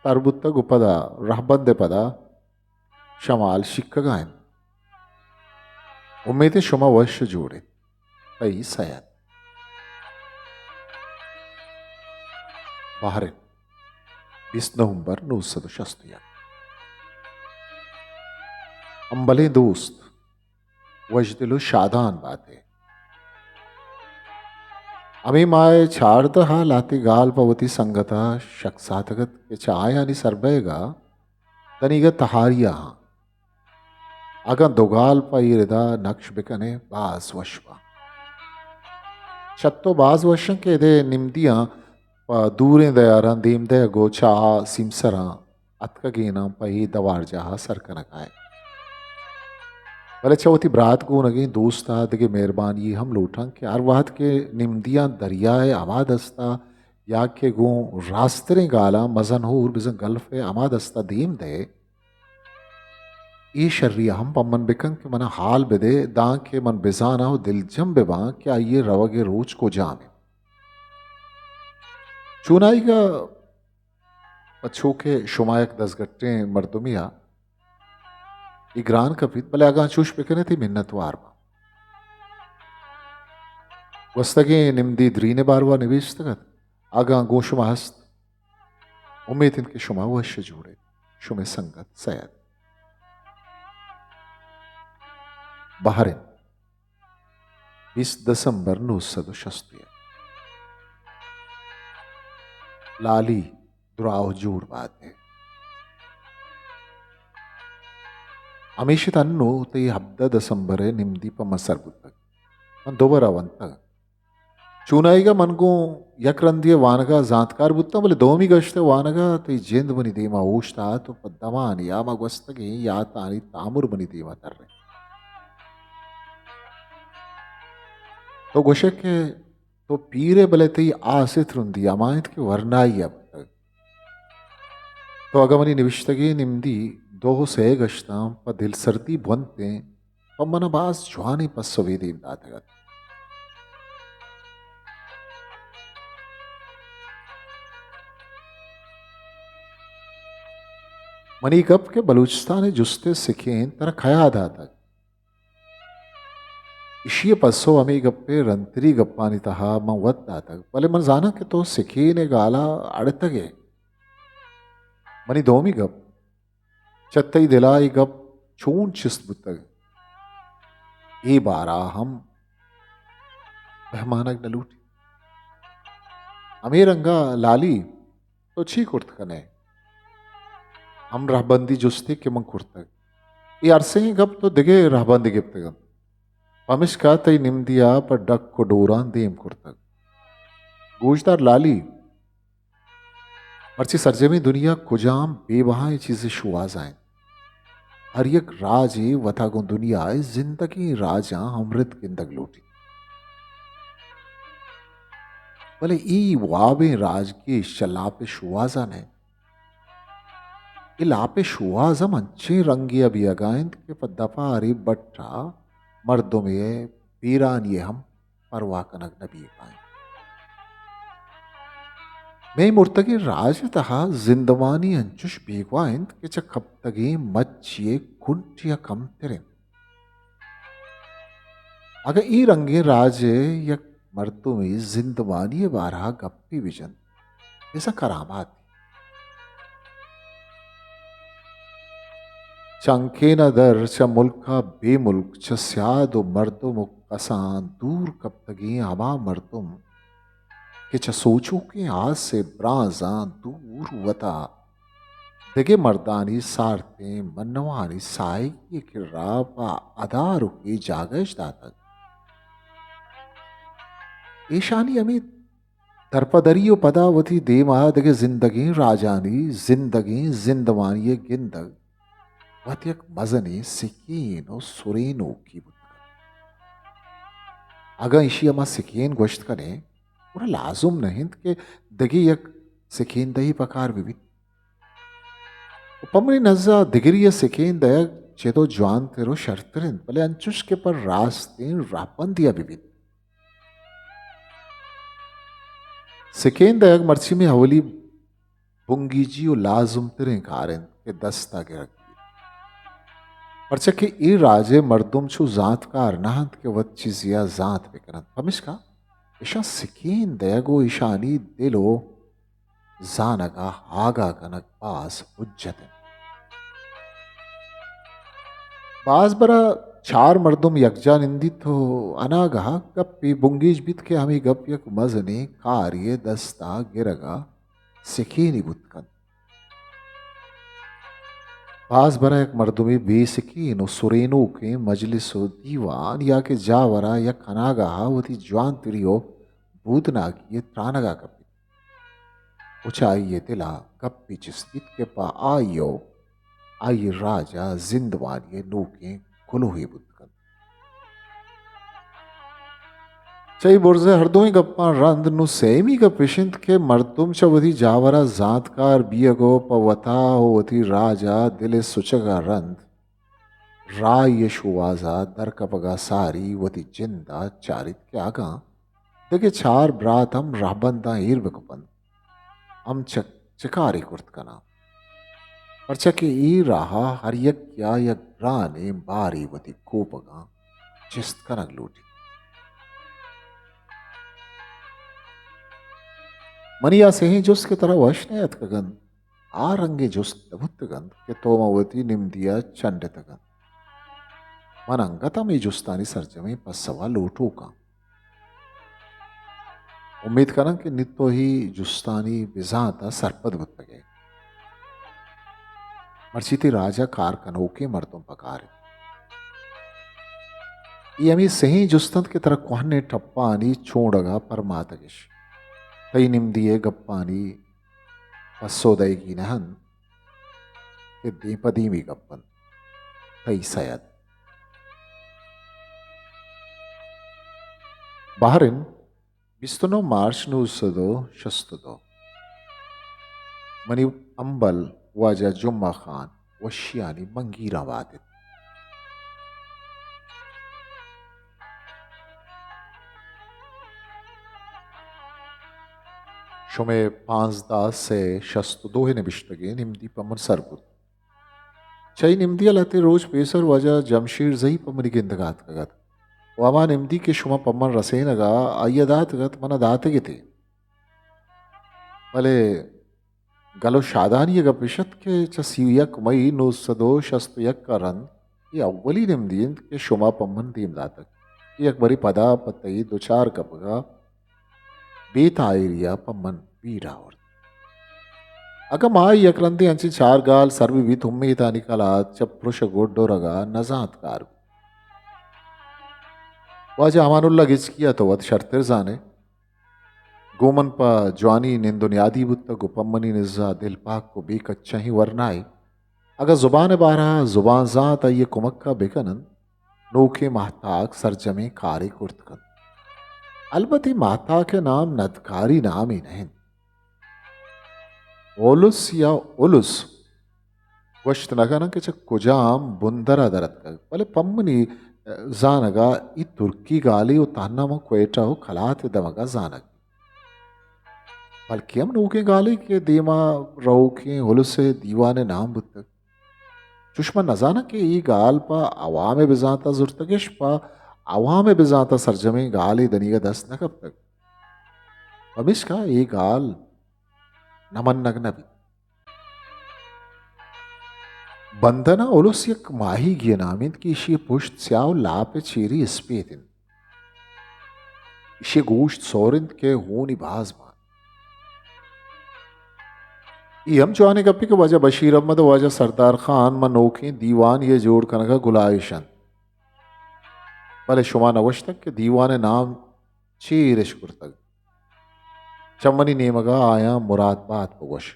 तरबुत्तक उपदा रहबंदे पदा शमाल शिक्कगायन उम्मीद शुमा वश जोड़े तई सयाद बाहर 20 नवंबर 960 अंबले दोस्त वजदिलो शादान बातें अमी माए छाड़दहा लाती गाल पवती संगता शख्सातगत के चायानी सरबेगा तनिगा तहारिया अगर दोगाल पईरदा नक्श बिकने बाज वशवा छत्तो बाज वशन के दे निमदियां दूरें दयारां दीम दे गो चा सिमसरा अतका गेना पई दवार जहा सरकनकाए भले चौथी ब्रात को नगे दोस्त के मेहरबानी हम लोटां के अरवात के निमदियां दरियाए आमाद अस्ता या के गो रास्तरे गाला मजन हो बिजन गल्फ आमाद अस्ता दीम दे ई शर्रिया हम पम्मन बिकन के मना हाल बेदे दां के मन बेजाना हो दिल जम बेबा क्या ये रवगे रोज को जामे चुनाई का अच्छो के शुमायक 10 गट्टे मर्दुमिया इग्रान कपित भले आगा चूश बिकने थी मिन्नतवार मा वस्तगे निम्दी द्रीने बारवा निवेश तगत आगा गोशुमा हस्त उम्मीद इनके शुमा वश जोड़े शुमे संगत सैद बहरेन 20 दिसंबर 960 लाली दुराव जोड़ बात है अमीशित अन्नो ते हब्दा दिसंबर निम्दी प मसर बुत्तक मन दोबारा वंत चुनाईगा मनगू यकरंदिय वानगा जांतकार बुत्ता बोले दोमी गश्ते वानगा तो जेंद बनी देमा ऊष्टा तो पद्दमा आणि यामा वस्तगे याता आणि तामुर बनी देमा तररे तो गोशे के तो पीरे बले तई आसित रुंदी अमायत के वर्णाई अब तो अगमनी निविष्टगी निम्दी दो से गश्ताम प दिल सर्दी बनते प मन बास ज्वानी पस्सवी दीम दातगत मनी कप के बलूचिस्तान जुस्ते सिखेन तर खया दातक इशिये पस्सो अमी गप्पे रंतरी गप्पानी तहा म वत दातक भले मन जाना के तो सिखेने गाला अड़तगे मनी दोमी गप चत्तई दिलाई गप चून चिस्त बुतग ए बारा हम मेहमानक न लूटी अमीरंगा लाली तो छी कुर्त कने हम रहबंदी जुस्ती के मंग कुर्तग ये अरसे ही गप तो दिगे रहबंदी गिप्तगम पमिश्का तई निम्दिया पर डक को डोरान देम कुर्तग गूजदार लाली मर्ची सरजमी दुनिया कुजाम बेबहाए चीजें शुआज आए हर एक राज वथागो दुनिया जिंदगी राजा अमृत किंदग लूटी भले ई वाबे राज की शलापे शुआजा ने इलापे शुआजम अंचे रंगी अभी अगाइंद के पद्दफारी बट्टा मर्दों में पीरान ये हम परवा कनक नबी पाए मैं मुर्तगी राज तहा जिंदवानी अंचुश बेगवाइंद के खप्तगी मच्छिए कुंटिया कम तेरे अगर ई रंगे राज या मर्दों में जिंदवानी बारहा गप्पी विजन ऐसा करामात चंके न दर च मुल्का बेमुल्क च स्यादो मर्दुम कसान दूर कब तगी हमा मर्दुम कि च सोचो के आज से ब्राजा दूर वता दगे मर्दानी सारते मनवानी साई की किर्रा पा अदार के जागश दातक ईशानी अमित दर्पदरियो पदावती देमा दगे जिंदगी राजानी जिंदगी जिंदवानी गिंदग वत्यक मजने सिकीनो सुरेनो की बुद्ध अगर इशी अमा सिकीन गोश्त कने पूरा लाजुम नहीं के दगी यक सिकीन दही पकार विविध पमरी नजा दिगरी सिकीन दयक चेतो ज्वान तेरो शर्तरिन भले अंचुश के पर रास्ते रापन दिया विविध सिकीन दयक मर्ची में हवली बुंगीजी और लाजुम तेरे कारें के दस्ता के रख परचके ई राजे मर्दुम छु जात का अरनाहत के वत चिजिया जात बेकरन पमिश्का ईशा सिकीन दयगो ईशानी दिलो जानगा हागा कनक पास उज्जत बाज बरा चार मर्दुम यकजा निंदी तो अनागा गप्पी बुंगीज बित के हमी गप यक मजने कार्य दस्ता गिरगा सिकीनी बुतकन पास भरा एक मर्दुमी बेसिकी नो सुरेनो के मजलिसो दीवान या के जावरा या कनागा वती ज्वान तिरियो बूदना की त्रानगा कपी उचाइये तिला कप्पी चिस्तित के पा आयो आई राजा जिंदवान ये नूके कुलुही बुतकन चई बुर्जे हरदोई गप्पा रंद नु सेमी का पिशिंत के मर्दुम चवधी जावरा जातकार बियगो पवता होती राजा दिले सुचगा रंद राय यशुवाजा दर कपगा सारी वती जिंदा चारित के आगा देखे चार ब्रात हम राबंदा हीर बकपन हम चकारी कुर्त कना पर चके ई रहा हर यक क्या यक राने बारी वती कोपगा जिस्त कनक लूटी मनिया से ही जुस के तरह वश ने अतकगन आ रंगे जुस दबुतगन के तोमवती निम्दिया चंडतगन मनंगता में जुस्तानी सरजमी पसवा लूटू का उम्मीद करन कि नित्तो ही जुस्तानी बिजाता सरपद बुतगे मर्चिति राजा कार कनोके मर्दों पकारे यमी सही जुस्तंत के तरह कोहने टप्पानी चोंडगा परमातगिश तई निम्दिये गप्पानी पस्सोदयगी नहन के दीपदीमी गप्पन तई Syed Baharın Bistono March Nusado Shastudo Mani Ambal Waja Jumma Khan Washiani Mangira Vadit Şome Panzda Se Shastudo Nebishtagi Nimdi Paman Sarbut Çay Nimdi Alate Roj Pesar Waja Jamshir Zahi Pamani Gindagat Kagat Wama Nimdi Ke Shuma Paman Rasenaga Ayadat Gat Manadate Vale Galo Shadani Gapishat ke Chasiyak Mai no Sado Shastuyak Karan ये अव्वली निम्दीन के शुमा पम्मन दीम दातक ये अकबरी पदा पतई दो चार कपगा बेतायरिया पम्मन बीरावर अगर माँ यक्रंदी अंची चार गाल सर्वी भी तुम्मी तानी कलात जब पुरुष गोड्डोरगा नजात कार वाजा अमानुल्ला गिच किया तो वत शर्तिर जाने गोमन पा जवानी निंदुनियादी बुत्त गुपम्मनी निज़्ज़ा दिल पाक को भी कच्चा ही वरनाई अगर ज़ुबान बारहा ज़ुबान ज़ात ये कुमक्का बेकनन नोखे महताक सरजमे कारी कुर्तकन अलबत्ती महता के नाम नदकारी नाम ही नहीं ओलुस या उलुस वश्त नगन के चक कुजाम बुंदरा दरत का भले पम्मनी जानगा ई तुर्की गाली उ तान्ना म क्वेटा हो खलात दमगा जानग बल्कि हम नोके गाली के दीमा रौके उलुसे दीवाने नाम बुत्तक चुष्मा नजाना के ई गाल पा अवाम बिजाता जुर्तगिश पा अवाम बिजाता सरजमे गाली दनीगा दस न कब तक अमिश का ई गाल नमन नगनबी बंधना ओलुस यक माही गिय नामित की इशी पुष्ट स्याव लापे चीरी इस्पेतिन इशी गोश्त सोरिंद के होनी बाज मान हम चौहाने गप्पी के वजह बशीर अहमद वजह सरदार खान मनोखी दीवान ये जोड़ कनका गुलाइशन भले शुमा नवश तक के दीवान नाम चीरिश कुर्तक चम्मनी नेमगा आया मुराद बात पुगश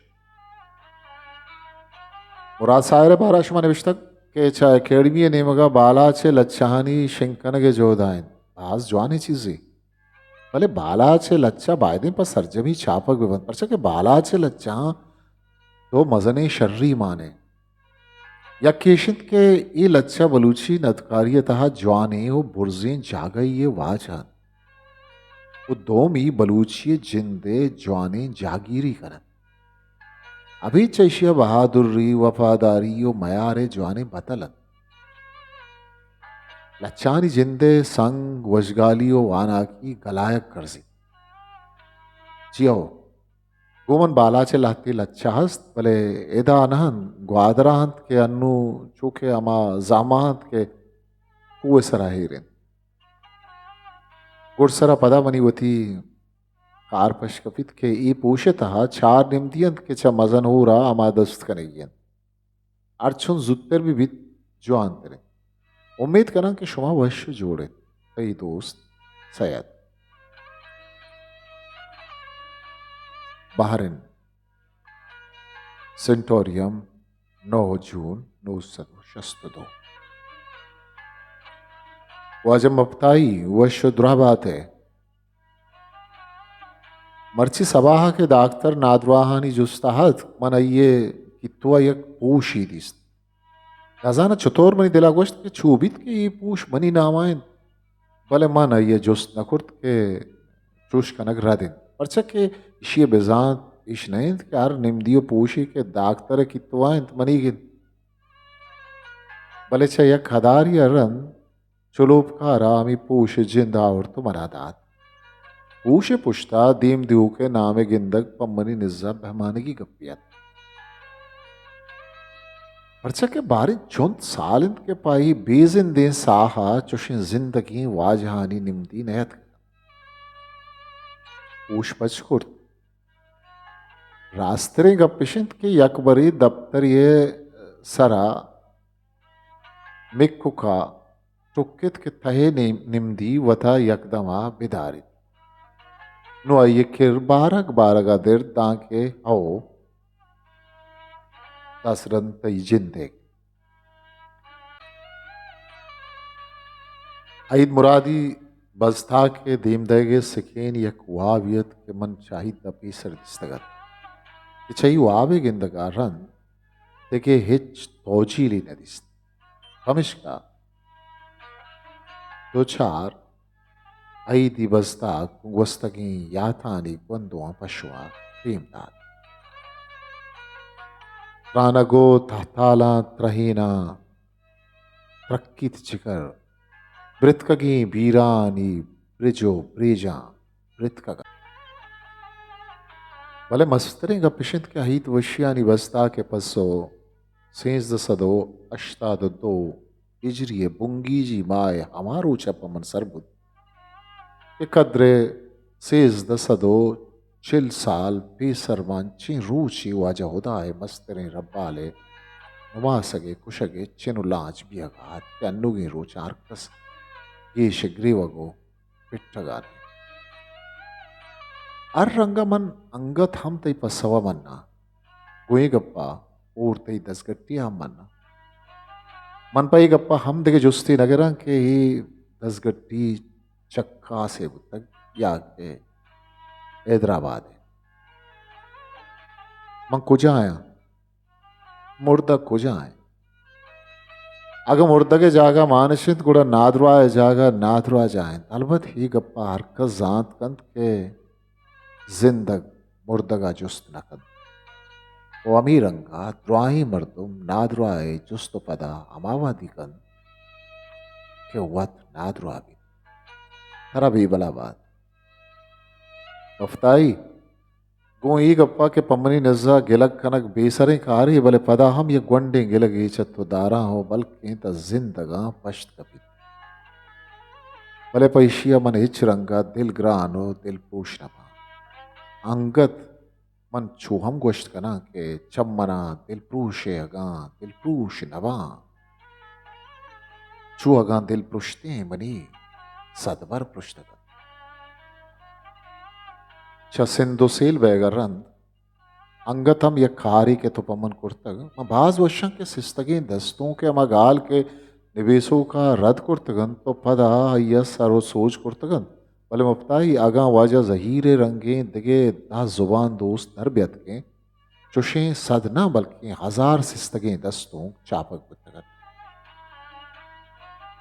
मुराद सायर बारा शुमा नविश तक के चाहे अकेडमी नेमगा बाला चे लच्छानी शिंकन के जोदाइन बाज जवानी चीजें भले बाला चे लच्चा बायदे पर सरजमी छापक विबंध पर के बाला चे लच्चा तो मजने शर्री माने या केशित के ये लच्छा बलूची नदकारियतः जवाने वो बुर्जें जागई ये वाजहन वो दोमी बलूची जिंदे जवाने जागीरी करन अभी चैशिया बहादुरी वफादारी यो मयारे जवाने बतलन लच्चानी जिंदे संग वजगालियो वाना की गलायक करजी जियो गोमन बालाचे लाती लच्छाहस्त भले एदा अनहन ग्वादराहंत के अन्नु चूके अमा जामाहंत के कुए सराहिरिन गुरसरा पदा मनी वती कारपश कपित के ई पूछे तहा चार निमदियंत के चा मजन हो रहा अमा दस्त कनेगियन अर्चुन जुत्तर भी बित जो आंतरे उम्मीद करा कि शुमा वश जोड़े कई दोस्त सैयद Bahrain, Centurium, 9 जून 962 वाजम अपताई वह शुद्रा बात है मर्ची सबाह के दाख्तर नादवाहानी जुस्ताहत मन ये कितवा यक पूशी दिस्त नजाना चतोर मनी दिला गोश्त के चूबित के ये पूश मनी नामायन भले मन ये जुस्त नकुर्त के चुश कनक रादिन परचा के इशी बेजात इश नहीं कि यार निम्दियो पूशी के दाख्तर कितवा इंत मनी गिन भले चा यक हदार या रन चुलोपकारा आमी पूश जिंदा और तुम्हारा दात पूशे पुश्ता दीम दिव के नामे गिंदक पम्मनी निज्जा बहमाने की गप्पियत परचा के बारे चुंत सालिंद के पाई बेजिन दे साहा चुशिन जिंदगी वाजहानी निम्दी नयत पूश पचकुर्त रास्ते गप्पिशिंत के यकबरी दफ्तर ये सरा मिक्कुका टुक्कित के तहे निमदी वथा यकदमा बिदारित नो ये किर बारगा देर ताके हो तसरन तई जिंदे आइद मुरादी बजथा के दीमदगे सिकेन यक वावियत के मन चाही तपी सरदिस्तगत इचई वावे गिंदगा रन तेके हिच तोजीली नदिस्त कमिश्का दो चार ಐದಿ ಬಸ್ತಾ ಕುಂಗ್ವಸ್ತಗಿ ಯಾತಾನಿ ಕೊಂದು ಪಶುವ ತೀಮ್ದಾದ ಪ್ರಾನಗೋ ತಹತಾಲ ತ್ರಹೀನ ಪ್ರಕ್ಕಿತ್ ಚಿಕರ್ ಬ್ರಿತ್ಕಗಿ ಬೀರಾನಿ ಬ್ರಿಜೋ ಬ್ರೀಜಾ ಬ್ರಿತ್ಕಗ भले मस्तरें का पिशित के हित वशियानी बस्ता के पसो सेंस द सदो अश्ता दो इजरिए बुंगी जी माए हमारो चपमन सरबुद कद्रे सेज द सदो चिल साल पेसरमान ची रूची वाजा होदा है मस्तरे रब्बाले नुमा सगे कुशगे चिनु लांच बियगात के अन्नुगी रोच आर्कस ये शिग्रीवगो पिट्टगाने अर रंगमन अंगत हम तई पसवा मन्ना गोए गप्पा और तई दसगट्टी हम मन्ना मन पई गप्पा हम देगे जुस्ती नगरा के ही दसगट्टी चक्का से तक या के हैदराबाद है मन कुजा आया मुर्दा कुजा आए अगर मुर्दा के जागा मानसित गुड़ा नादरा जागा नादरा जाए अलबत ही गप्पा हरकत जात कंत के जिंदग मुर्दगा जुस्त नकद वो अमीरंगा द्राही मर्दुम नादराए जुस्त पदा अमावादी कन के वत नादरा भी थरा भी बलाबाद वफ्ताई गो ई गप्पा के पम्मनी नज्जा गिलक कनक बेसरें कारी भले पदा हम ये ग्वंडे गिलग ई चत्तो दारा हो बल्कि त जिंदगा पश्त कपी भले पैशिया मन हिच रंगा दिल ग्रानो दिल पूछ नपा अंगत मन छूहम गोश्त कना के चम्मना दिल प्रूशे अगा दिल प्रूश नवा छू अगा दिल प्रुश्ते मनी सदबर पृष्ठक सिंधु सेल बैगरन अंगतम यह खारी के तुपमन कुर्तग म बाज वशं के सिस्तगे दस्तों के मगाल के निवेशों का रद्द कुर्तगन तो पदा यह सरो सोच कुर्तगन भले मुफ्ताई आगा वाजा जहीरे रंगे दिगे दा जुबान दोस्त तरबियत के चुशे सद न बल्कि हजार सिस्तगे दस्तों चापक बुतगन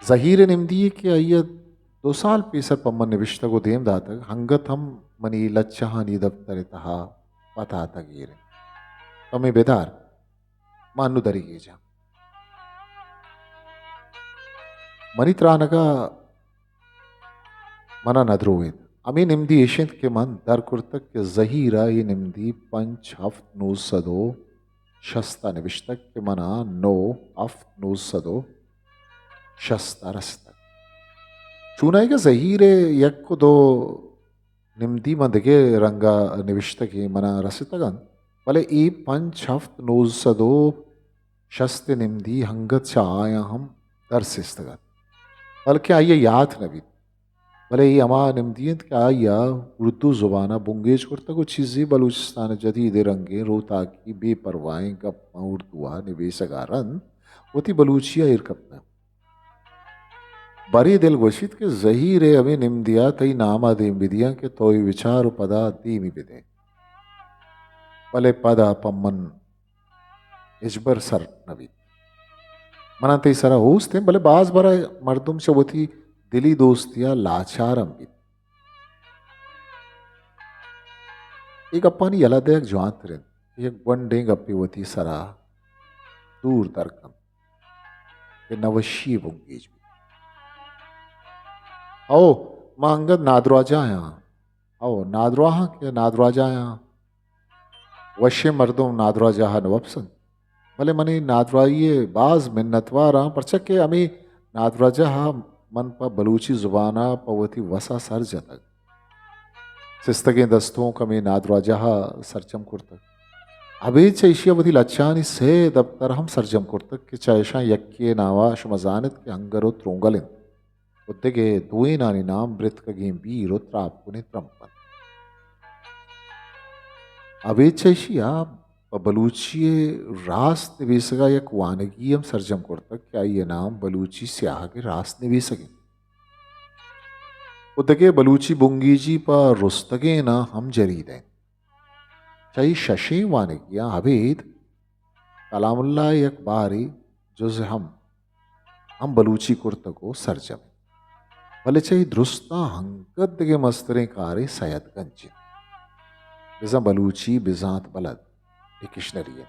जहीरे निमदी के अय्यद 2 साल पीसर पम्मन निविष्ट को देम दातक हंगत हम मनी लच्छहानी दफ्तर तहा पता तगीरे तमे बेदार मानु दरिगे जा मनी त्रानगा मना नद्रोवेद अमी निम्दी एशियंत के मन दर कुर्तक के जहीरा ये निम्दी 5 हफ्त नूज सदो शस्ता निविष्टक के मना 9 हफ्त नूज सदो शस्ता रस्तक चूनाई का जहीरे यक को 2 निम्दी मंदगे रंगा निविष्टकी मना रसितगन भले ई 5 हफ्त नूज सदो शस्ते निम्दी हंगत आया हम दरसिस्तगन बल्कि आइए याद नबी भले ये अमा निम्दियत क्या आया उर्दू जुबाना बुंगेज करता को चीज़ी बलूचिस्तान जदीद रंगे रोता की बेपरवाहें गप्पा उर्दुआ निवेशगारन वती बलूचिया इरकपना बरी दिल गोशित के जहीरे अभी निम्दिया तई नामा देम विदिया के तोई विचार पदा दीमी बिदे भले पदा पम्मन इजबर सर नबी मना तई सरा होस्ते भले बाज बरा मर्दुम से वती दिली दोस्तिया लाचार अम्बित एक अप्पानी यला देख ज्वांत रेन एक वनडे गप्पी वती सरा दूर दरकम के नवशी बुंगेज आओ मां अंगद नादराजा आया आओ नादराहा के नादराजा आया वशे मर्दों नादराजा नवपसन भले मनी नादराइये बाज मिन्नतवारा परचके अमी नादराजा मन पा बलूची जुबाना पवती वसा सर जतक सिस्तगे दस्तों कमी नादराजा सरचम कुर्तक अभी चैशिया वधी लच्छानी से दफ्तर हम सरजम कुर्तक के चैशा यक्के नावा शुमजानित के अंगरो त्रोंगलिन Uddege duinani nam britkagin biro trapkuni trampan. Avechashia Balochi रास निवेशका एक वानगीयम सर्जम करता क्या ये नाम बलूची स्याह के रास निवेशक उदगे बलूची बुंगीजी पर रुस्तगे ना हम जरीदें चाहे शशि वानगिया हबीद कलामुल्ला एक बारी जुज हम बलूची कुर्त को सर्जम भले चाहे दुरुस्ता हंगत के मस्तरे कारे सैयद गंजी बिजा बलूची बिजात बलद डिक्शनरी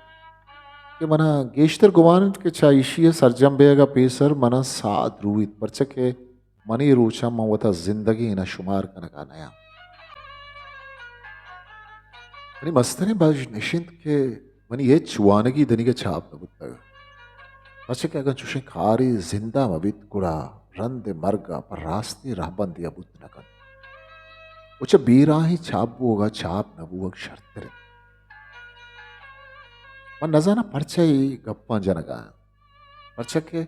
कि मना गेश्तर गुवान के चाइशिय सरजम बेगा पेसर मना साद रूइत परचके मनी रूचा मवता जिंदगी ना शुमार कनका नया मनी मस्तने बाज निशिंत के मनी ये चुवानगी दनी के छाप न बुत्ता परचके अगर चुशे खारी जिंदा मबित कुड़ा रंदे मरगा पर रास्ते रहबंदिया बुत नकन उच्च बीराही छाप होगा छाप नबुवक शर्तरे मन नजाना परचई गप्पा जनगा परचके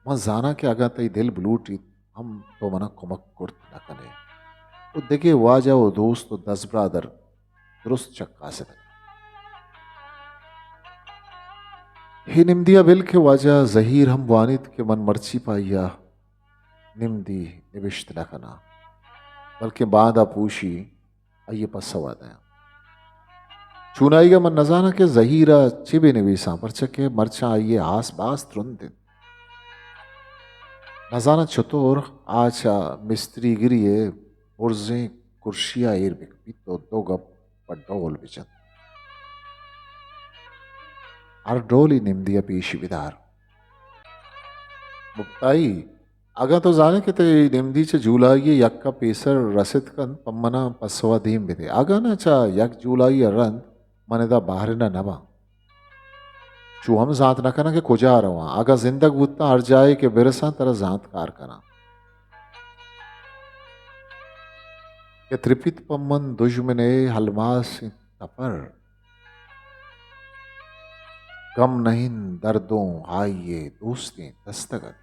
मन जाना के आगा तई दिल ब्लूटी हम तो मना कुमक कुर्त न कने वो देखे वाजा वो दोस्त तो 10 ब्रादर दुरुस्त चक्का से ही निम्दिया बिल के वाजा जहीर हम वानित के मन मर्ची पाइया निम्दी निविष्ट न कना बल्कि बादा पूशी आइए पसवा दया चुनाईगा मन नजाना के जहीरा चिबे निवीसा परचके मरचा आइए आस बास तुरंत नजाना चतुर आचा मिस्त्री गिरिए पुरजे कुर्सिया एर बिकपी तो दो गप पड्डोल बिचन अर्डोली निम्दिया पेशी विदार मुक्ताई अगा तो जाने के ते निम्दी चे जुलाई यक्का पेसर रसित कन पम्मना पसवा दीम बिदे आगा ना चा यक जुलाई रंत मनेदा बाहर ना नवा चू हम जात न कना के कुजा रवा आगा जिंदग बुत्ता हर जाए के बिरसा तरह जात कार कना के त्रिपित पम्मन दुश्मने हलमास तपर गम नहीं दर्दों आइए दोस्तें दस्तगत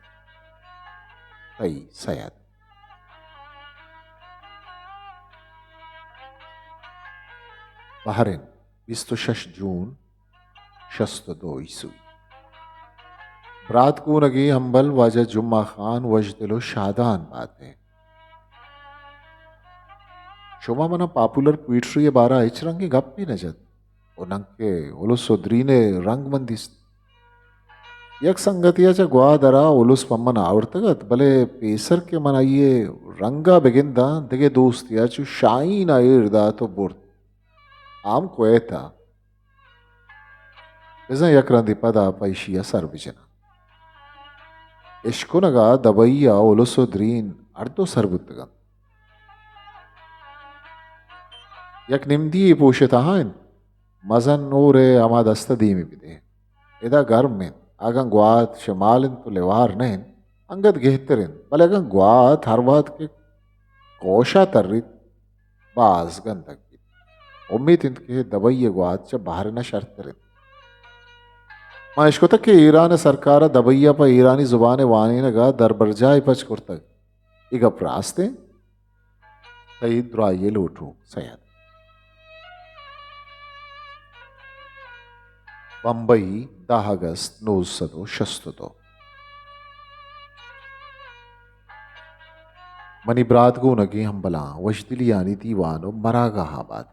तई सैयद बहरीन 26 जून 62 ईस्वी ब्रात को नगी हम्बल वाजा जुम्मा खान वजदिलो शादान बात है शुमा मना पॉपुलर पोइट्री ये बारा इचरंगी गप्पी नजत उनके उलुस सुद्रीने रंग मंदिस यक संगतियाच्या ग्वादरा उलुस पम्मन आवडतगत भले पेसर के मनाइये रंगा बेगिंदा दिगे दोस्तियाचु शाईन आयरदा तो बुर्त आम क्वेता बिजा यकरंदी पदा पैशिया सर्विजना इश्कुनगा दबैया उलुसुद्रीन अर्दो सर्बुतगन यक निम्दी पोषिताहान मजन ओरे अमा दस्ता दीमी बिदे इदा गर्म में अगं ग्वात शमालिन तो लेवार नहीं अंगत गेहतरिन बल अगं ग्वात हरवात के कोशा तर्रित बाज गंधक उम्मीद इनके दबैये ग्वात च बाहर न शर्तरिन मां इसको तक के ईरान सरकार दबैया पर ईरानी जुबान वानी नगा दरबरजाई पच कुर्तक इग प्रास्ते तई द्राये लोटू सैयद बंबई 10 अगस्त 1962 मनी ब्रात गो नगे हम बला वजदिली यानी दीवानो मरागा बात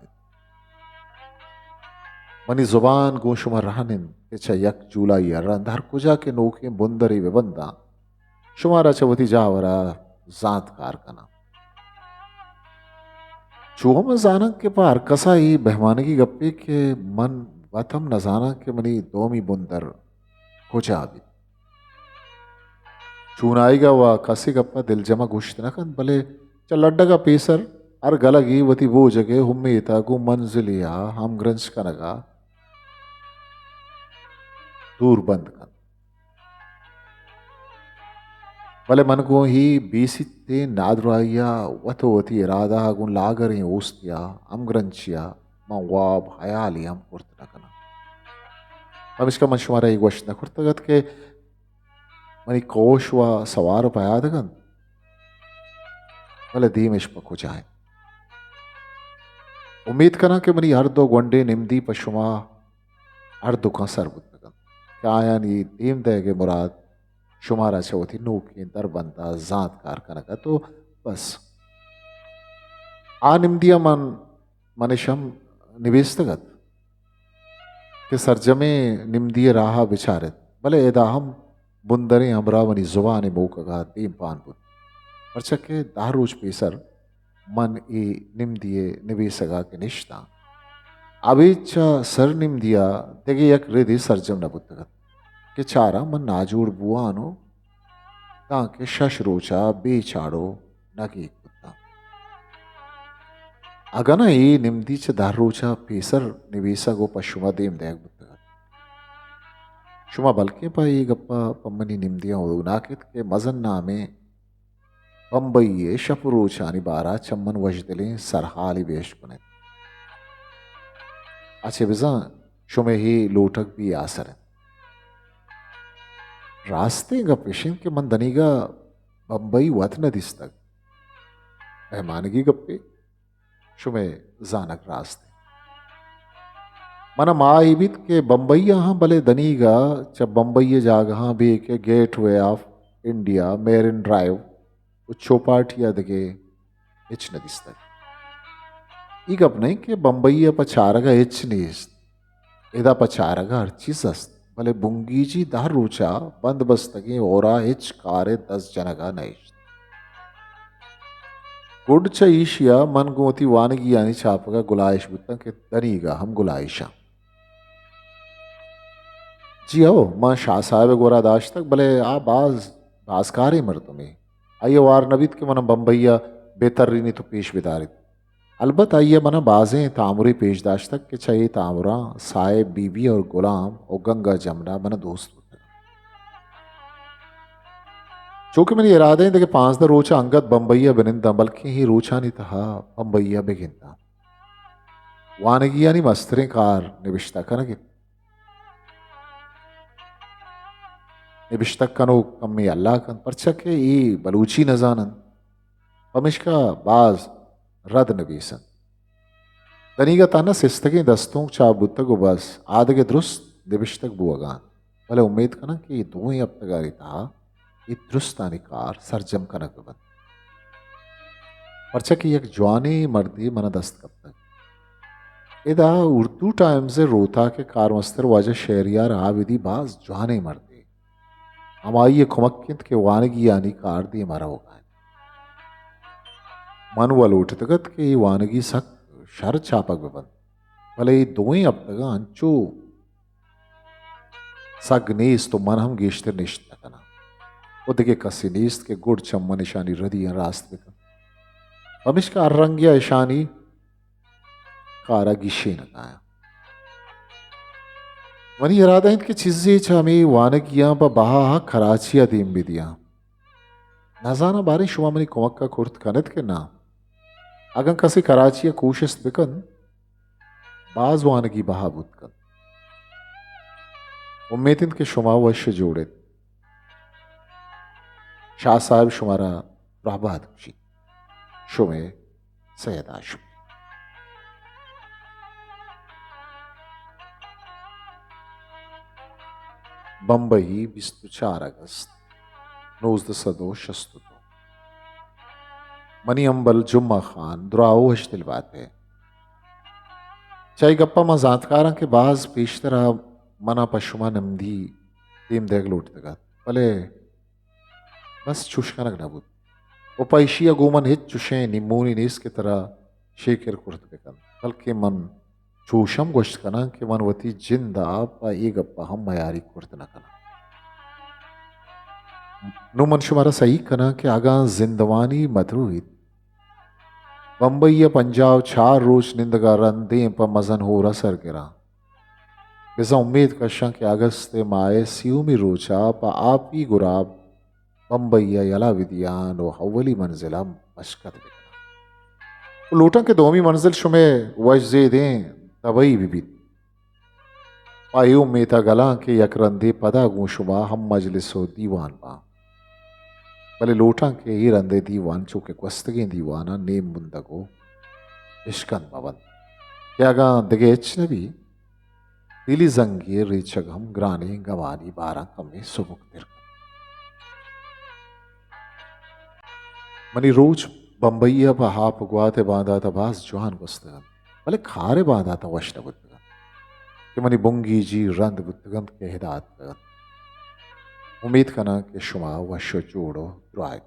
मनी जुबान गो शुमा रहनिन के यक जुलाई रंध हर कुजा के नोके बुंदरी वे बंदा शुमारा चवती जावरा जात कार कना चुहम जानक के पार कसा ही बहमानगी गप्पे के मन वतम नजाना के मनी दोमी बुंदर कुजा भी चूनाईगा व कसी गप्पा दिल जमा गुश्त नकन भले चल का पेसर अर गलगी वती वो जगह हुम्मीता गु मंजिलिया हम ग्रंज कनगा दूर बंद कन भले मन को ही बेसिते नादराइया वतोवती इरादा गुन लागरें ओस्तिया हम ग्रंचिया मवाब हयाली हम कुर्त नकना अब इसका मन शुमारा एक वश न कुर्तगत के मनी कोश व सवार पयादगन भले धीमेश पको जाए उम्मीद करा कि मनी हर दो गोंडे निमदी पशुमा हर दुखा सर बुतगन क्या यानी दीम देगे मुराद शुमारा चौथी नूकी दर बनता जात कार कनका तो बस आ निमदिया मन मनिशम निवेस्तगत कि सरजमे निमदिय राहा विचारित भले एदा हम बुंदरे अमरावनी जुबान मोकगा तीम पान बुत परचके दारूज पेसर मन ई निमदिये निवेसगा के निष्ठा अबीच सर निमदिया तेगे यक रिधि सरजम न बुतगत कि चारा मन नाजूर बुआनो ताके शशरोचा बेचाड़ो नगी कुत्ता अगना ई निमदीच दारूचा पेसर निवेसगो पशुमा देम देग बुतगत शुमा बल्कि पाई गप्पा पम्मनी निमदिया उनाकित के मजन नामे बंबई शपुरोचानी बारा चम्मन वजदले सरहाली वेश कुने अच्छे बिजा शुमे ही लोटक भी आसर रास्ते गपेशन के मन दनीगा बंबई वत न दिस्तक मेहमानगी गप्पे शुमे जानक रास्ते मन माइबित के बंबई हाँ भले दनीगा जब बंबई जागहा भी के Gateway of India Marine Drive चौपाटिया दगे इच न दिस्तक ಈಗ ಅಪ್ನೈಕೆ ಬಂಬಯ್ಯ ಪಚಾರಗ ಹೆಚ್ಚಿನಿಸ್ಟ್ ಇದ ಪಚಾರಗ ಅರ್ಚಿಸಸ್ತ್ ಭಲೆ ಬುಂಗೀಜಿ ದಾರ್ ರೂಚಾ ಬಂದ್ ಬಸ್ತಗೆ ಓರಾ ಹೆಚ್ ಕಾರೆ 10 ಜನಗ ನೈಸ್ಟ್ गुडच ईशिया मन गोती वानगी यानी छापगा गुलाइश बुत्ता के दरीगा हम गुलाइशा जी आओ मां शाह साहब गोरा दाश तक भले आ बाजकारी मर तुम्हें आइए वार नबीत के मन बम्बैया बेतर्रीनी तो पेश बिदारित अलबत् आइए मना बाजें तामुरी पेशदाश तक के चाहिए तामुरा साए बीवी और गुलाम और गंगा जमुना मना दोस्त चूंकि मेरी इरादे देखिए 5 द रोचा अंगत बंबईया बिनिंदा बल्कि ही रोचा नहीं था बंबईया बेगिंदा वानगिया नहीं मस्तरे कार निविष्टा कनगे निविष्टा कनो कम्मी अल्लाह कन परचके ई बलूची नजानन पमिश्का बाज रद नबीसन दनीगा ताना सिस्तगी दस्तों चा बुत्तगु बस आदगे दुरुस्त निविष्टक बुआगान भले उम्मीद कना कि दो ही अब तगारी था ये दुरुस्तानिकार सरजम कनक बन परचा की एक जवानी मर्दी मन दस्त कब तक इदा उर्दू टाइम से रोता के कारमस्तर वाजा शहरियार आविदी बाज जवानी मर्दी हमारी खुमक्किंत के वानगी यानी कार दी मरा होगा मन वल उठतगत के वानगी सक शर चापक बन भले ये दो ही अब तक अंचो सग नीस तो मन हम गेश्तर निश्त कना उदगे कसी नीस्त के गुड़ चम्मा निशानी रदी रास्त बिकन हमिश का रंगिया ईशानी कारा गिशे न गाया वनी इरादा इनकी चीजें छमी वानगियां पर बहा खराचिया दीम भी दिया नजाना बारिश हुआ मनी कुमक का कुर्त कनत के ना अगन कसी कराचिया कोशिश बिकन बाज वानगी बहा बुतकन उम्मीदिन के शुमा वश जोड़े शाह साहब शुमारा रहबाद खुशी शुमे सैयद आशु बंबई 24 अगस्त 1962 मनी अंबल जुम्मा खान दुराओ हश दिलवाते चाहे गप्पा मा जातकारा के बाज पेशतरा मना पशुमा नमदी तीम देग लूट दगा भले बस चुशकनक नबूत वो पैशिया गोमन हित चुशे निमोनी नीस की तरह शेकर कुर्त बेकन बल्कि मन चूशम गोश्त कना कि मन वती जिंदा पा ए गप्पा हम मयारी कुर्त न कना नु मन शुमारा सही कना कि आगा जिंदवानी मधुहित बंबई पंजाब 4 रोज निंदगा रंदे पर मजन हो रहा सर गिरा बिजा उम्मीद कशा कि अगस्त माए सियूमी रोचा पा आप ही गुराब बंबई यला विदियान और हवली मंजिला मशकत बिकना लोटा के दोमी मंजिल शुमे वजजे दें तबई विबित पायु मेता गला के यकरंदे पदा गुशुबा हम मजलिसो दीवान पा भले लोटा के ही रंदे दीवान चुके क्वस्तगे दीवाना नेम मुंदगो इश्कन मवन यागा दगेच नबी दिली जंगी रिचगम ग्रानी गवानी बारा कमी सुमुक तिरक मनी रोज बंबईया बहा पगवाते बांधा था बास जवान गुस्तगन भले खारे बांधा था वशना बुद्धगन कि मनी बुंगी जी रंद बुद्धगन के हिदायत गन उम्मीद कना कि शुमा वशो जोड़ो द्राय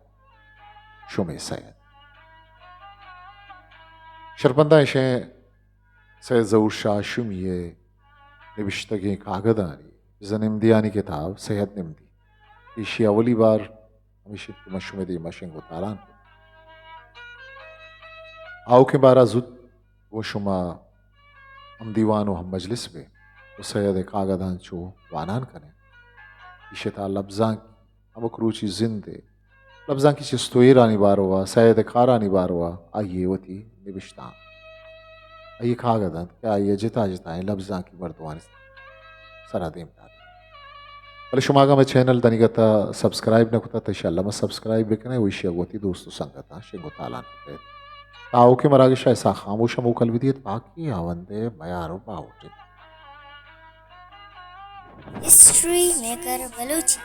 शुमे सैन शर्पंदा इशे से जौशा शुमिये निविष्टगे कागदानी जनिमदियानी किताब सेहत निमदी इशी अवली बार हमेशा मशुमे दी मशेंगो तारान आओ के बारा जुद वो शुमा हम दीवानो हम मजलिस में वो सैयद कागदान चो वानान कने इशता लफ्जां अब क्रूची जिंदे लफ्जां की चिस्तोई रानी बारवा सैयद खारानी बारवा आइए वती निविष्टान आइए कागदान क्या आइए जिता जिताएं लफ्जां की बर्तवानी सरा देम भले शुमागा में चैनल तनिगता सब्सक्राइब न कुता तशाला में सब्सक्राइब बेकने विषय वती दोस्तों संगता शेंगो तालान पे ताओ के मरागिश ऐसा खामोश मुकल विदियत बाकी आवंदे मयारो बाउटे हिस्ट्री मेकर बलूची